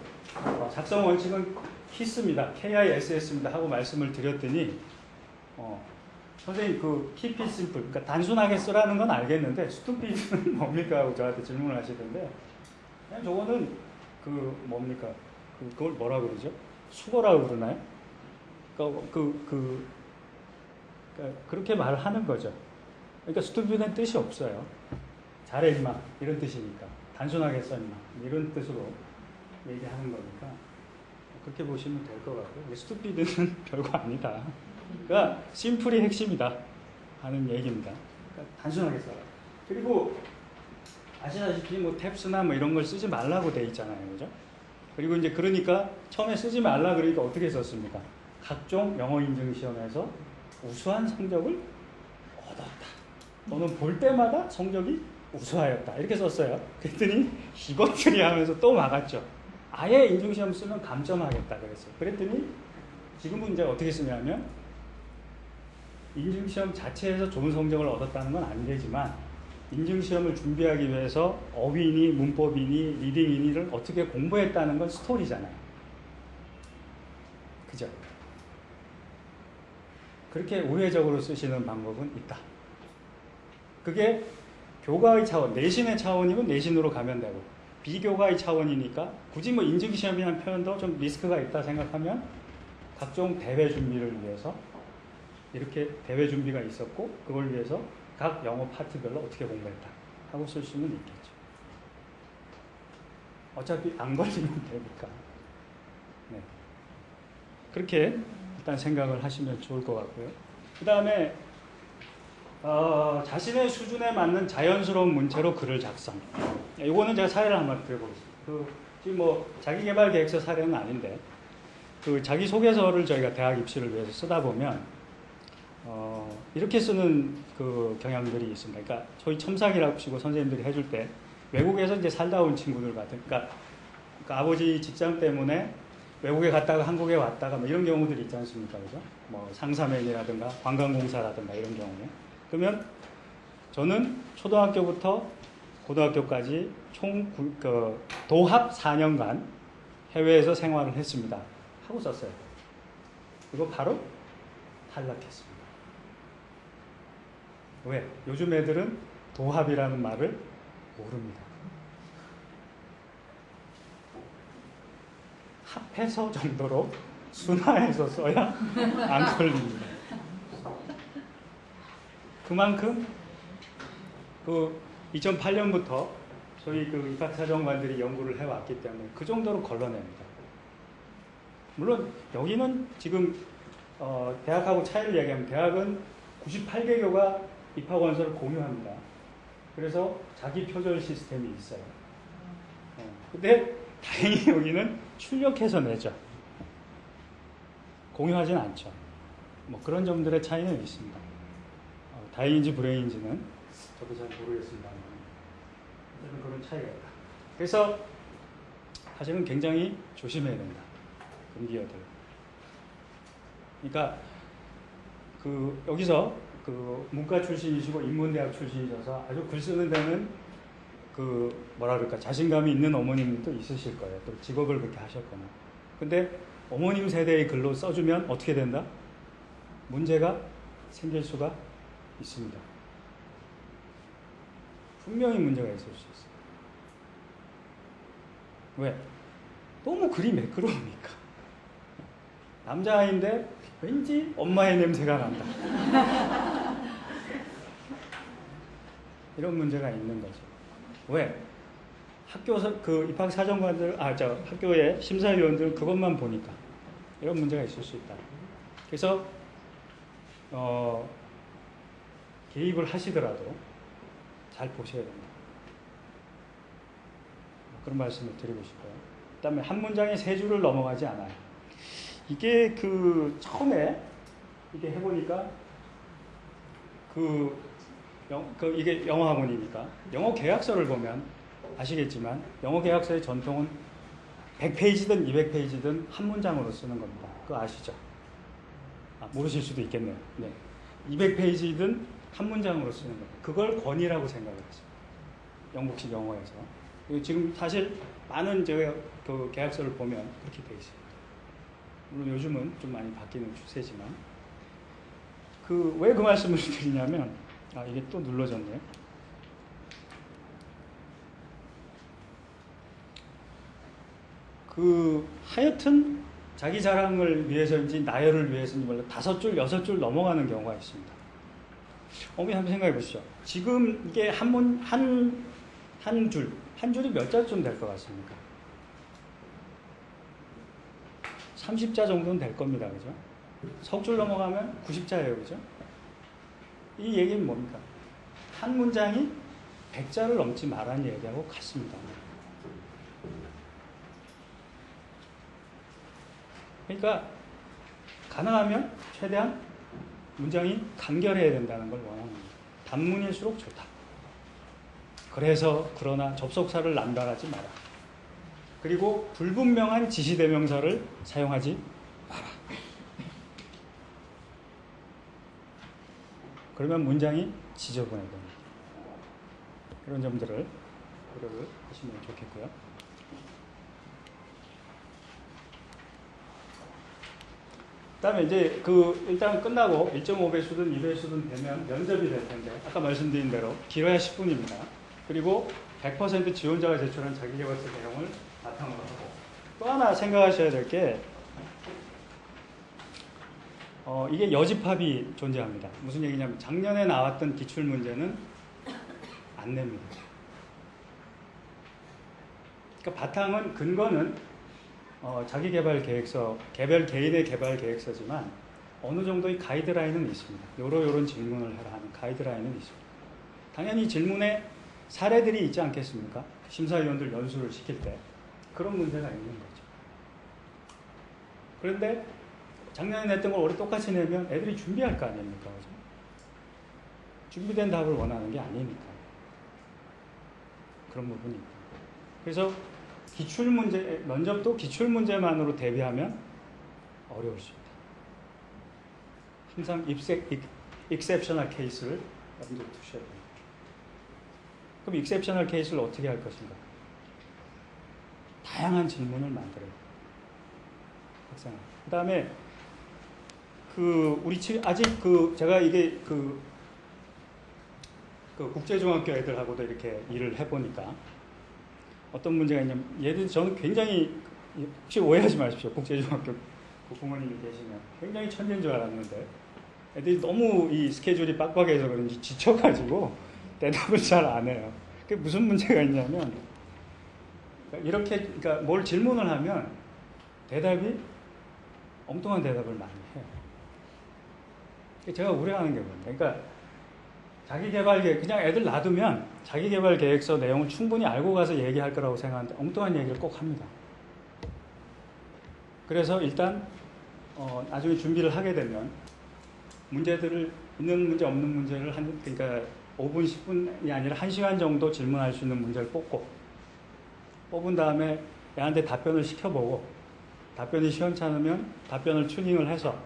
작성 원칙은 KISS입니다. KISS입니다 하고 말씀을 드렸더니 선생님 그 keep it simple, 그러니까 단순하게 쓰라는 건 알겠는데 stupid는 뭡니까 하고 저한테 질문을 하시던데 그냥 저거는 그 뭡니까 그걸 뭐라 그러죠? 수거라고 그러나요? 그렇게 말하는 거죠. 그러니까 stupid는 뜻이 없어요. 잘해 임마 이런 뜻이니까 단순하게 써 임마 이런 뜻으로 얘기하는 거니까 그렇게 보시면 될 것 같고요. stupid는 별거 아니다. 그러니까 심플이 핵심이다 하는 얘기입니다. 그러니까 단순하게 써라. 그리고 아시다시피 뭐 탭스나 뭐 이런 걸 쓰지 말라고 돼 있잖아요, 그죠? 그리고 이제 그러니까 처음에 쓰지 말라 그러니까 어떻게 썼습니까? 각종 영어 인증 시험에서 우수한 성적을 얻었다. 또는 볼 때마다 성적이 우수하였다. 이렇게 썼어요. 그랬더니 이것들이 하면서 또 막았죠. 아예 인증 시험 쓰면 감점하겠다 그랬어요. 그랬더니 지금은 이제 어떻게 쓰냐면 인증시험 자체에서 좋은 성적을 얻었다는 건 안 되지만 인증시험을 준비하기 위해서 어휘니 문법이니 리딩이니를 어떻게 공부했다는 건 스토리잖아요. 그죠? 그렇게 우회적으로 쓰시는 방법은 있다. 그게 교과의 차원, 내신의 차원이면 내신으로 가면 되고 비교과의 차원이니까 굳이 뭐 인증시험이라는 표현도 좀 리스크가 있다 생각하면 각종 대회 준비를 위해서 이렇게 대회 준비가 있었고 그걸 위해서 각 영어 파트별로 어떻게 공부했다 하고 쓸 수는 있겠죠. 어차피 안 걸리면 되니까. 네. 그렇게 일단 생각을 하시면 좋을 것 같고요. 그 다음에 자신의 수준에 맞는 자연스러운 문체로 글을 작성. 이거는 제가 사례를 한번 드려보겠습니다. 지금 뭐 자기개발 계획서 사례는 아닌데 그 자기소개서를 저희가 대학 입시를 위해서 쓰다 보면 이렇게 쓰는 그 경향들이 있습니다. 그러니까 저희 첨삭이라고 치고 선생님들이 해줄 때 외국에서 이제 살다 온 친구들 같은, 그러니까 아버지 직장 때문에 외국에 갔다가 한국에 왔다가 뭐 이런 경우들이 있지 않습니까, 그죠? 뭐 상사맨이라든가 관광공사라든가 이런 경우에 그러면 저는 초등학교부터 고등학교까지 총 도합 4년간 해외에서 생활을 했습니다. 하고 썼어요. 그리고 바로 탈락했습니다. 왜? 요즘 애들은 도합이라는 말을 모릅니다. 합해서 정도로 순화해서 써야 안 걸립니다. 그만큼 2008년부터 저희 입학사정관들이 연구를 해왔기 때문에 그 정도로 걸러냅니다. 물론 여기는 지금 대학하고 차이를 얘기하면 대학은 98개교가 입학원서를 공유합니다. 그래서 자기 표절 시스템이 있어요. 근데 다행히 여기는 출력해서 내죠. 공유하진 않죠. 뭐 그런 점들의 차이는 있습니다. 다행인지 불행인지는 저도 잘 모르겠습니다만 어쨌든 그런 차이가 있다. 그래서 사실은 굉장히 조심해야 된다. 금기어들. 그러니까 여기서 문과 출신이시고 인문대학 출신이셔서 아주 글 쓰는 데는 뭐라 그럴까 자신감이 있는 어머님도 있으실 거예요. 또 직업을 그렇게 하셨거나. 근데 어머님 세대의 글로 써주면 어떻게 된다? 문제가 생길 수가 있습니다. 분명히 문제가 있을 수 있어요. 왜? 너무 글이 매끄러우니까. 남자아이인데 왠지 엄마의 냄새가 난다. 이런 문제가 있는 거죠. 왜? 입학 사정관들, 학교의 심사위원들 그것만 보니까 이런 문제가 있을 수 있다. 그래서 개입을 하시더라도 잘 보셔야 된다. 그런 말씀을 드리고 싶어요. 그다음에 한 문장에 세 줄을 넘어가지 않아요. 이게 처음에 이게 해보니까 이게 영어 학원이니까 영어 계약서를 보면 아시겠지만 영어 계약서의 전통은 100페이지든 200페이지든 한 문장으로 쓰는 겁니다. 그거 아시죠? 모르실 수도 있겠네요. 네. 200페이지든 한 문장으로 쓰는 겁니다. 그걸 권위라고 생각을 했습니다. 영국식 영어에서. 지금 사실 많은 계약서를 보면 그렇게 돼 있습니다. 물론 요즘은 좀 많이 바뀌는 추세지만 왜 그 말씀을 드리냐면 이게 또 눌러졌네요. 하여튼 자기 자랑을 위해서인지 나열을 위해서인지 몰라 5줄, 6줄 넘어가는 경우가 있습니다. 어머니 한번 생각해 보시죠. 지금 이게 한 줄이 몇 자쯤 될 것 같습니까? 30자 정도는 될 겁니다. 그죠? 석 줄 넘어가면 90자예요. 그죠? 이 얘기는 뭡니까? 한 문장이 100자를 넘지 말라는 얘기하고 같습니다. 그러니까 가능하면 최대한 문장이 간결해야 된다는 걸 원하는 겁니다. 단문일수록 좋다. 그러나 접속사를 남발하지 마라. 그리고 불분명한 지시대명사를 사용하지 마라. 그러면 문장이 지저분해 됩니다. 이런 점들을 고려를 하시면 좋겠고요. 그다음에 이제 일단 끝나고 1.5배수든 2배수든 되면 면접이 될 텐데 아까 말씀드린 대로 길어야 10분입니다. 그리고 100% 지원자가 제출한 자기계발서 내용을 바탕으로 하고 또 하나 생각하셔야 될 게 이게 여집합이 존재합니다. 무슨 얘기냐면 작년에 나왔던 기출문제는 안 냅니다. 그러니까 바탕은 근거는 자기개발 계획서, 개인의 개발 계획서지만 어느 정도의 가이드라인은 있습니다. 요런 질문을 해라 하는 가이드라인은 있습니다. 당연히 질문에 사례들이 있지 않겠습니까? 심사위원들 연수를 시킬 때 그런 문제가 있는 거죠. 그런데 작년에 냈던 걸 올해 똑같이 내면 애들이 준비할 거 아닙니까? 그죠? 준비된 답을 원하는 게 아니니까. 그런 부분이 있고. 그래서 기출문제, 면접도 기출문제만으로 대비하면 어려울 수 있다. 항상 exceptional case를 여러분들 두셔야 됩니다. 그럼 exceptional case를 어떻게 할 것인가? 다양한 질문을 만들어요. 학생. 그 다음에 아직 제가 이게 국제중학교 애들하고도 이렇게 일을 해보니까 어떤 문제가 있냐면 저는 굉장히 혹시 오해하지 마십시오. 국제중학교 부모님이 계시면 굉장히 천재인 줄 알았는데 애들이 너무 이 스케줄이 빡빡해서 그런지 지쳐가지고 대답을 잘 안 해요. 그게 무슨 문제가 있냐면 그러니까 뭘 질문을 하면 대답이 엉뚱한 대답을 많이 해요. 제가 우려하는 게 뭡니까? 그러니까 자기개발 계획, 그냥 애들 놔두면 자기개발 계획서 내용을 충분히 알고 가서 얘기할 거라고 생각하는데 엉뚱한 얘기를 꼭 합니다. 그래서 일단 나중에 준비를 하게 되면 문제들을 있는 문제 없는 문제를 그러니까 5분 10분이 아니라 1시간 정도 질문할 수 있는 문제를 뽑은 다음에 애한테 답변을 시켜보고 답변이 시원찮으면 답변을 튜닝을 해서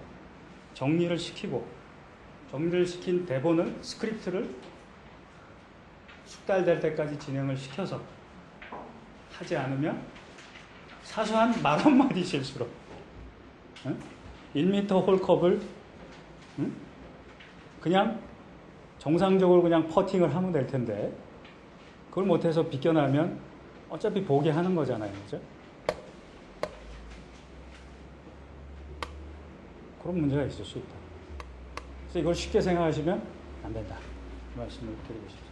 정리를 시키고 정리를 시킨 대본을 스크립트를 숙달될 때까지 진행을 시켜서 하지 않으면 사소한 말 한마디 실수로 1m 홀컵을 그냥 정상적으로 그냥 퍼팅을 하면 될 텐데 그걸 못해서 비껴나면 어차피 보게 하는 거잖아요. 그죠? 그런 문제가 있을 수 있다. 그래서 이걸 쉽게 생각하시면 안 된다. 말씀을 드리고 싶습니다.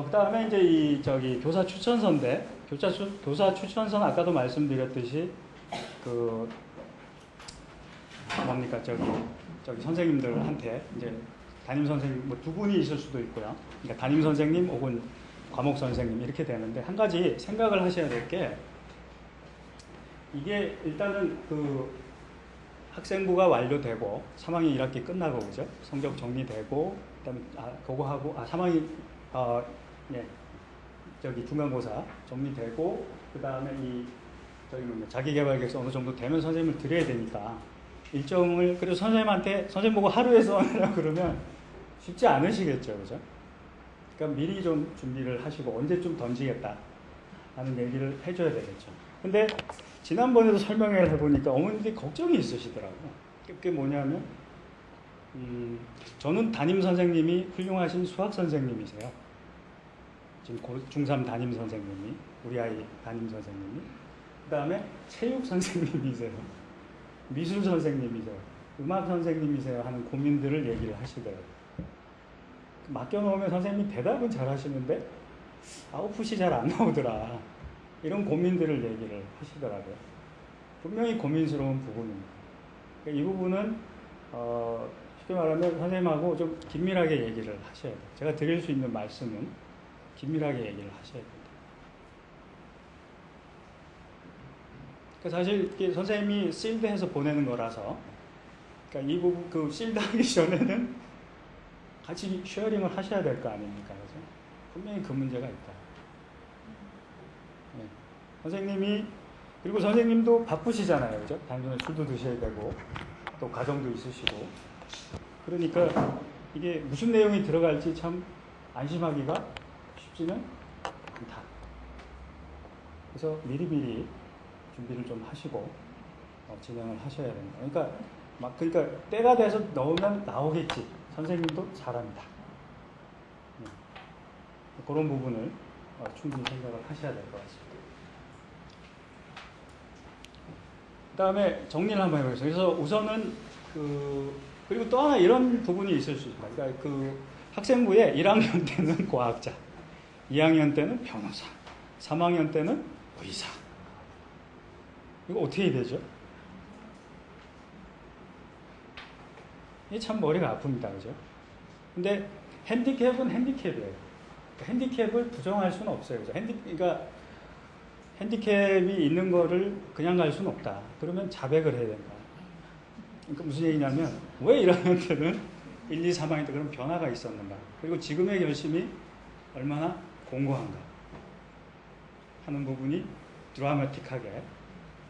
그 다음에 이제 교사 추천서인데, 교사 추천서는 아까도 말씀드렸듯이, 뭡니까, 저기 선생님들한테, 이제 담임 선생님, 뭐 두 분이 있을 수도 있고요. 그러니까 담임 선생님 혹은 과목 선생님 이렇게 되는데, 한 가지 생각을 하셔야 될 게, 이게 일단은 학생부가 완료되고 3학년 1학기 끝나고 그죠? 성적 정리되고 그다음에 그거 하고 3학기 중간고사 정리되고 그다음에 자기개발 계획서 어느 정도 되면 선생님을 드려야 되니까 일정을 그래서 선생님 보고 하루에 써내라 그러면 쉽지 않으시겠죠, 그죠? 그러니까 미리 좀 준비를 하시고 언제쯤 던지겠다 하는 얘기를 해줘야 되겠죠. 근데 지난번에도 설명을 해보니까 어머니들이 걱정이 있으시더라고요. 그게 뭐냐면 저는 담임 선생님이 훌륭하신 수학 선생님이세요. 지금 중3 담임 선생님이 우리 아이 담임 선생님이 그 다음에 체육 선생님이세요. 미술 선생님이세요. 음악 선생님이세요 하는 고민들을 얘기를 하시더라고요. 맡겨놓으면 선생님이 대답은 잘 하시는데 아웃풋이 잘 안 나오더라. 이런 고민들을 얘기를 하시더라고요. 분명히 고민스러운 부분입니다. 이 부분은 쉽게 말하면 선생님하고 좀 긴밀하게 얘기를 하셔야 돼요. 제가 드릴 수 있는 말씀은 긴밀하게 얘기를 하셔야 됩니다. 그러니까 사실 선생님이 실드해서 보내는 거라서 그러니까 이 부분 실드하기 전에는 같이 쉐어링을 하셔야 될 거 아닙니까? 그래서 분명히 그 문제가 있다. 네. 그리고 선생님도 바쁘시잖아요. 그죠? 당연히 술도 드셔야 되고, 또 가정도 있으시고. 그러니까 이게 무슨 내용이 들어갈지 참 안심하기가 쉽지는 않다. 그래서 미리미리 준비를 좀 하시고, 진행을 하셔야 된다. 그러니까 때가 돼서 넣으면 나오겠지. 선생님도 사람이다. 네. 그런 부분을 충분히 생각을 하셔야 될 것 같습니다. 그 다음에 정리를 한번 해보겠습니다. 그래서 우선은 그리고 또 하나 이런 부분이 있을 수 있습니다. 그러니까 학생부에 1학년 때는 과학자, 2학년 때는 변호사, 3학년 때는 의사. 이거 어떻게 해야 되죠? 이게 참 머리가 아픕니다. 그죠? 근데 핸디캡은 핸디캡이에요. 핸디캡을 부정할 수는 없어요. 그죠? 그러니까 핸디캡이 있는 거를 그냥 갈 수는 없다. 그러면 자백을 해야 된다. 그러니까 무슨 얘기냐면 왜 1학년 때는 1, 2, 3학년 때 그런 변화가 있었는가. 그리고 지금의 결심이 얼마나 공고한가 하는 부분이 드라마틱하게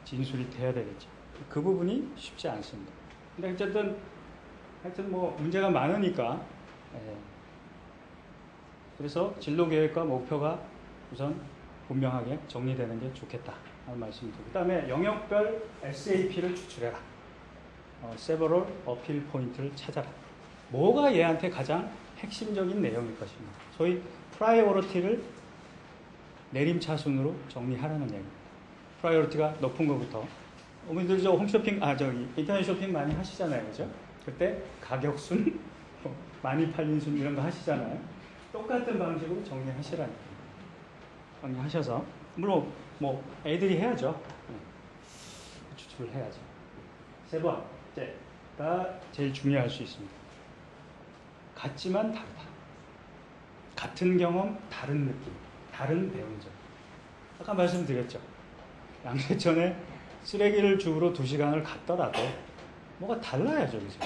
진술이 돼야 되겠죠. 그 부분이 쉽지 않습니다. 근데 하여튼 뭐 문제가 많으니까 그래서 진로계획과 목표가 우선 분명하게 정리되는 게 좋겠다 하는 말씀입니다. 그 다음에 영역별 SAP를 추출해라. several 어필 포인트를 찾아라. 뭐가 얘한테 가장 핵심적인 내용일 것입니다. 소위 프라이오리티를 내림차순으로 정리하라는 얘기입니다. 프라이오리티가 높은 것부터 어머니들 홈쇼핑, 인터넷 쇼핑 많이 하시잖아요. 그죠? 그때 가격순, 많이 팔린 순 이런 거 하시잖아요. 똑같은 방식으로 정리하시라니까. 정리하셔서 물론 뭐 애들이 해야죠. 추출을 해야죠. 세 번째 제일 중요할 수 있습니다. 같지만 다르다. 같은 경험, 다른 느낌, 다른 배운 점. 아까 말씀드렸죠. 양재천에 쓰레기를 주우러 2시간을 갔더라도 뭐가 달라야죠, 그죠?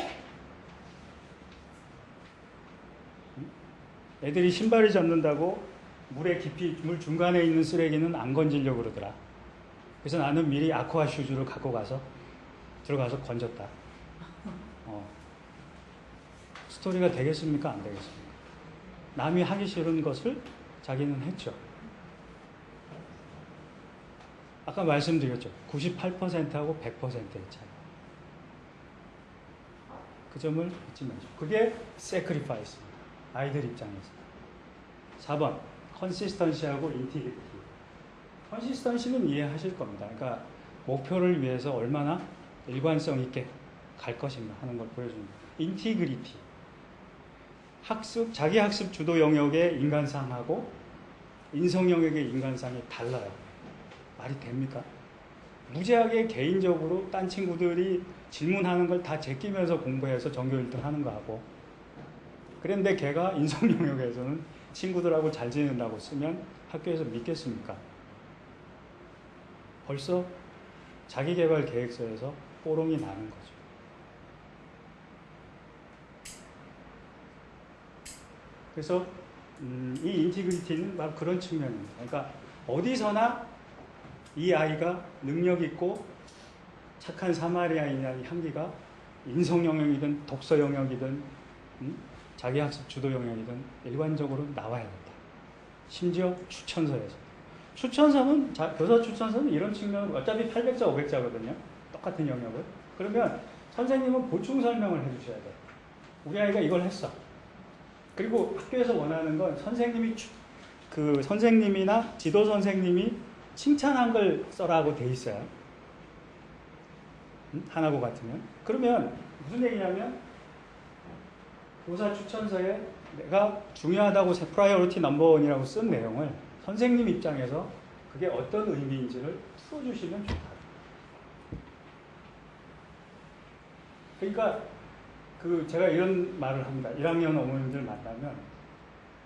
애들이 신발이 젖는다고 물에 깊이, 물 중간에 있는 쓰레기는 안 건지려고 그러더라. 그래서 나는 미리 아쿠아 슈즈를 갖고 가서 들어가서 건졌다. 스토리가 되겠습니까? 안 되겠습니까? 남이 하기 싫은 것을 자기는 했죠. 아까 말씀드렸죠. 98%하고 100%의 차이. 그 점을 잊지 마시고. 그게 sacrifice입니다. 아이들 입장에서. 4번, consistency하고 integrity. consistency는 이해하실 겁니다. 그러니까 목표를 위해서 얼마나 일관성 있게 갈 것인가 하는 걸 보여줍니다. integrity. 학습, 자기 학습 주도 영역의 인간상하고 인성 영역의 인간상이 달라요. 말이 됩니까? 무지하게 개인적으로 딴 친구들이 질문하는 걸 다 제끼면서 공부해서 전교 1등 하는 거하고, 그런데 걔가 인성 영역에서는 친구들하고 잘 지낸다고 쓰면 학교에서 믿겠습니까? 벌써 자기개발 계획서에서 뽀롱이 나는 거죠. 그래서 이 인티그리티는 바로 그런 측면입니다. 그러니까 어디서나 이 아이가 능력 있고 착한 사마리아인이라는 향기가 인성 영역이든 독서 영역이든 자기 학습 주도 영역이든 일관적으로 나와야 된다. 심지어 추천서에서. 추천서는 교사 추천서는 이런 측면으로 어차피 800자 500자거든요. 똑같은 영역을. 그러면 선생님은 보충 설명을 해주셔야 돼요. 우리 아이가 이걸 했어. 그리고 학교에서 원하는 건 선생님이 그 선생님이나 지도 선생님이 칭찬한 걸 써라고 돼 있어요. 하나고 같으면. 그러면 무슨 얘기냐면 교사 추천서에 내가 중요하다고 프라이어리티 넘버원이라고 쓴 내용을 선생님 입장에서 그게 어떤 의미인지를 풀어주시면 좋다. 그러니까 제가 이런 말을 합니다. 1학년 어머님들 만나면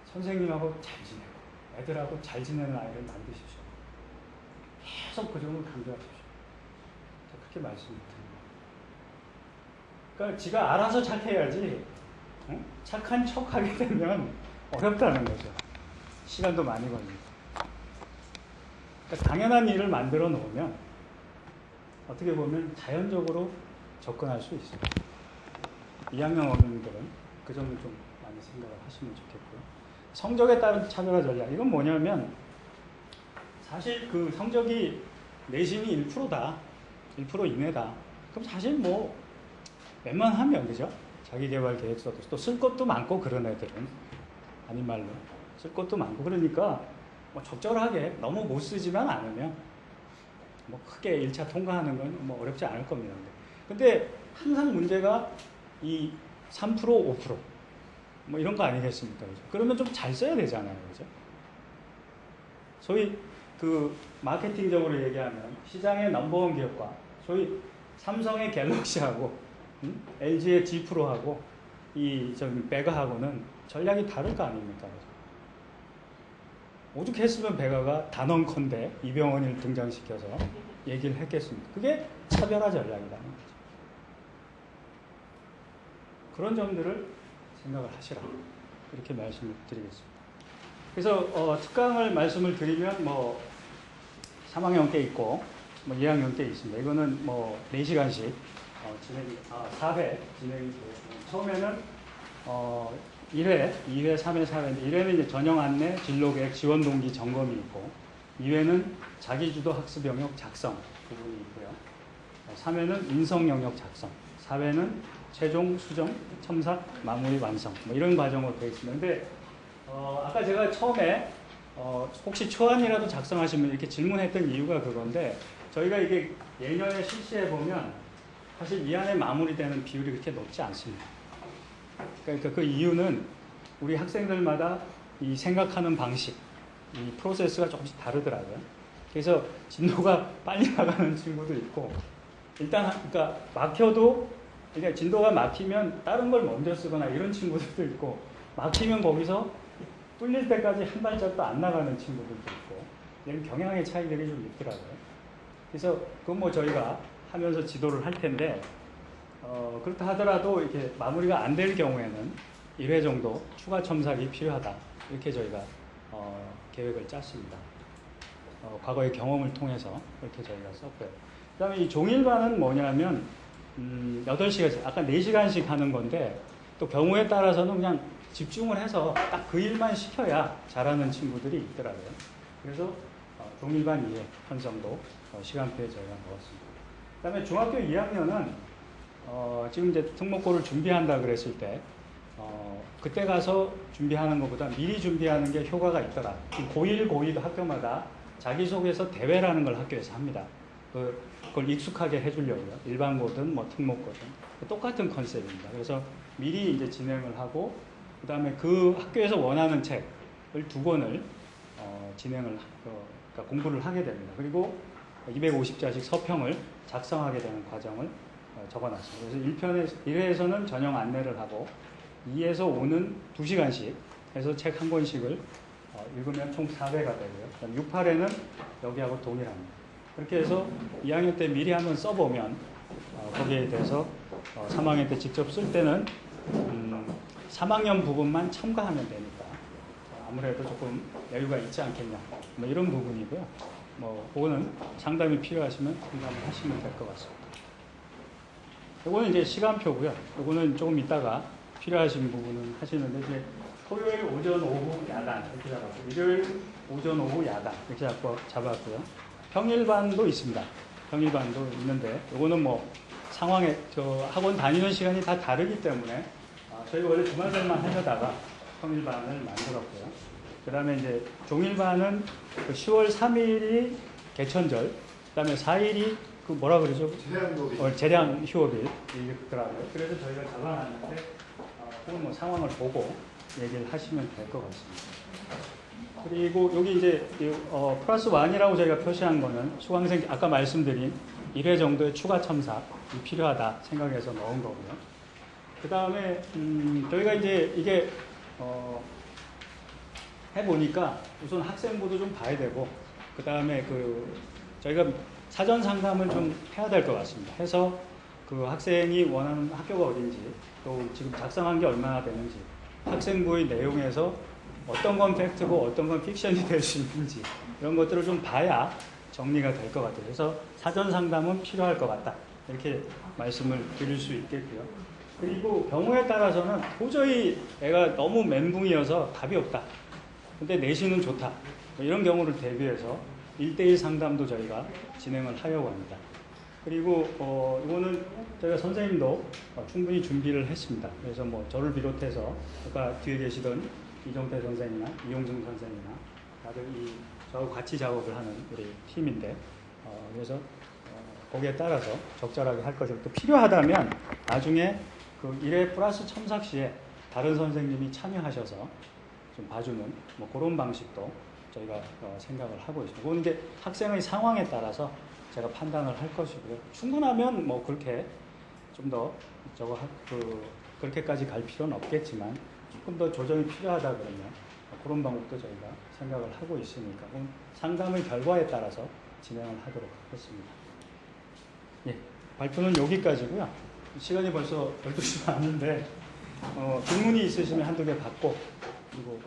선생님하고 잘 지내고 애들하고 잘 지내는 아이를 만드십시오. 계속 그 점을 강조하십시오. 제가 그렇게 말씀드립니다. 그러니까 지가 알아서 착해야지 착한 척하게 되면 어렵다는 거죠. 시간도 많이 걸리고. 그러니까 당연한 일을 만들어 놓으면 어떻게 보면 자연적으로 접근할 수 있습니다. 2학년 어른들은 그 점을 좀 많이 생각을 하시면 좋겠고요. 성적에 따른 차별화 전략. 이건 뭐냐면 사실 그 성적이 내신이 1%다. 1% 이내다. 그럼 사실 뭐 웬만하면 그죠? 자기개발 계획서도 또 쓸 것도 많고 그런 애들은 아닌 말로 쓸 것도 많고 그러니까 뭐 적절하게 너무 못 쓰지만 않으면 뭐 크게 1차 통과하는 건 뭐 어렵지 않을 겁니다. 근데 항상 문제가 이 3%, 5% 뭐 이런 거 아니겠습니까? 그죠? 그러면 좀 잘 써야 되잖아요. 그죠? 소위 그 마케팅적으로 얘기하면 시장의 넘버원 기업과 소위 삼성의 갤럭시하고 LG의 G 프로하고 이 베가하고는 전략이 다를 거 아닙니까? 그죠? 오죽했으면 베가가 단언컨대 이병헌을 등장시켜서 얘기를 했겠습니까? 그게 차별화 전략이라는 거죠. 그런 점들을 생각을 하시라. 이렇게 말씀을 드리겠습니다. 그래서 특강을 말씀을 드리면 뭐 3학년 께 있고 뭐 2학년 께 있습니다. 이거는 뭐 4시간씩 진행이 4회 진행이 되고 처음에는 1회, 2회, 3회, 4회인데 1회는 이제 전형 안내, 진로 계획, 지원 동기 점검이 있고 2회는 자기주도 학습 영역 작성 부분이 있고요. 3회는 인성 영역 작성, 4회는 최종 수정, 첨삭, 마무리, 완성 뭐 이런 과정으로 되어 있습니다. 근데 아까 제가 처음에 혹시 초안이라도 작성하시면 이렇게 질문했던 이유가 그건데 저희가 이게 예년에 실시해 보면 사실 이 안에 마무리되는 비율이 그렇게 높지 않습니다. 그러니까 그 이유는 우리 학생들마다 이 생각하는 방식, 이 프로세스가 조금씩 다르더라고요. 그래서 진도가 빨리 나가는 친구도 있고 일단 그러니까 막혀도 그러니까 진도가 막히면 다른 걸 먼저 쓰거나 이런 친구들도 있고, 막히면 거기서 뚫릴 때까지 한 발짝도 안 나가는 친구들도 있고, 이런 경향의 차이들이 좀 있더라고요. 그래서 그건 뭐 저희가 하면서 지도를 할 텐데, 그렇다 하더라도 이렇게 마무리가 안 될 경우에는 1회 정도 추가 첨삭이 필요하다. 이렇게 저희가 계획을 짰습니다. 과거의 경험을 통해서 이렇게 저희가 썼고요. 그 다음에 이 종일반은 뭐냐면, 8시간씩, 아까 4시간씩 하는 건데, 또 경우에 따라서는 그냥 집중을 해서 딱 그 일만 시켜야 잘하는 친구들이 있더라고요. 그래서 종일반 2회 한 정도 시간표에 저희가 넣었습니다. 그 다음에 중학교 2학년은 지금 이제 특목고를 준비한다 그랬을 때, 그때 가서 준비하는 것보다 미리 준비하는 게 효과가 있더라. 고1, 고2도 학교마다 자기소개서 대회라는 걸 학교에서 합니다. 그걸 익숙하게 해주려고요. 일반고든 뭐 특목고든 똑같은 컨셉입니다. 그래서 미리 이제 진행을 하고, 그 다음에 그 학교에서 원하는 책을 2권을 진행을 그러니까 공부를 하게 됩니다. 그리고 250자씩 서평을 작성하게 되는 과정을 적어놨습니다. 그래서 1회에서는 전형 안내를 하고 2에서 5는 2시간씩 해서 책 한 권씩을 읽으면 총 4회가 되고요. 그다음 6, 8회는 여기하고 동일합니다. 그렇게 해서 2학년 때 미리 한번 써보면 거기에 대해서 3학년 때 직접 쓸 때는 3학년 부분만 첨가하면 되니까 아무래도 조금 여유가 있지 않겠냐, 뭐 이런 부분이고요. 뭐 그거는 상담이 필요하시면 상담을 하시면 될 것 같습니다. 이거는 이제 시간표고요. 이거는 조금 이따가 필요하신 부분은 하시는데, 이제 토요일 오전 오후 야간 이렇게 잡았고요. 일요일 오전 오후 야간 이렇게 잡았고요. 평일반도 있습니다. 평일반도 있는데 이거는 뭐 상황에 학원 다니는 시간이 다 다르기 때문에 저희가 원래 주말반만 하려다가 평일반을 만들었고요. 그 다음에 이제 종일반은 10월 3일이 개천절, 그 다음에 4일이 그 뭐라 그러죠? 재량 휴업일 이더라고요. 그래서 저희가 잡아놨는데 그건 뭐 상황을 보고 얘기를 하시면 될 것 같습니다. 그리고 여기 이제 플러스 1이라고 저희가 표시한 거는 수강생 아까 말씀드린 1회 정도의 추가 첨삭이 필요하다 생각해서 넣은 거고요. 그 다음에 저희가 이제 이게 해보니까 우선 학생부도 좀 봐야 되고, 그 다음에 저희가 사전 상담을 좀 해야 될 것 같습니다. 해서 그 학생이 원하는 학교가 어딘지, 또 지금 작성한 게 얼마나 되는지, 학생부의 내용에서 어떤 건 팩트고 어떤 건 픽션이 될 수 있는지 이런 것들을 좀 봐야 정리가 될 것 같아요. 그래서 사전 상담은 필요할 것 같다, 이렇게 말씀을 드릴 수 있겠고요. 그리고 경우에 따라서는 도저히 애가 너무 멘붕이어서 답이 없다, 근데 내신은 좋다, 뭐 이런 경우를 대비해서 1대1 상담도 저희가 진행을 하려고 합니다. 그리고 이거는 저희가 선생님도 충분히 준비를 했습니다. 그래서 뭐 저를 비롯해서 아까 뒤에 계시던 이종태 선생이나 이용승 선생이나 다들 저하고 같이 작업을 하는 우리 팀인데, 그래서 거기에 따라서 적절하게 할 것이고, 또 필요하다면 나중에 그 1회 플러스 첨삭 시에 다른 선생님이 참여하셔서 좀 봐주는 뭐 그런 방식도 저희가 생각을 하고 있습니다. 그건 이제 학생의 상황에 따라서 제가 판단을 할 것이고요. 충분하면 뭐 그렇게 좀 더 그렇게까지 갈 필요는 없겠지만, 조금 더 조정이 필요하다 그러면 그런 방법도 저희가 생각을 하고 있으니까 상담의 결과에 따라서 진행을 하도록 하겠습니다. 예, 발표는 여기까지고요. 시간이 벌써 12시 반인데 질문이 있으시면 한두 개 받고, 그리고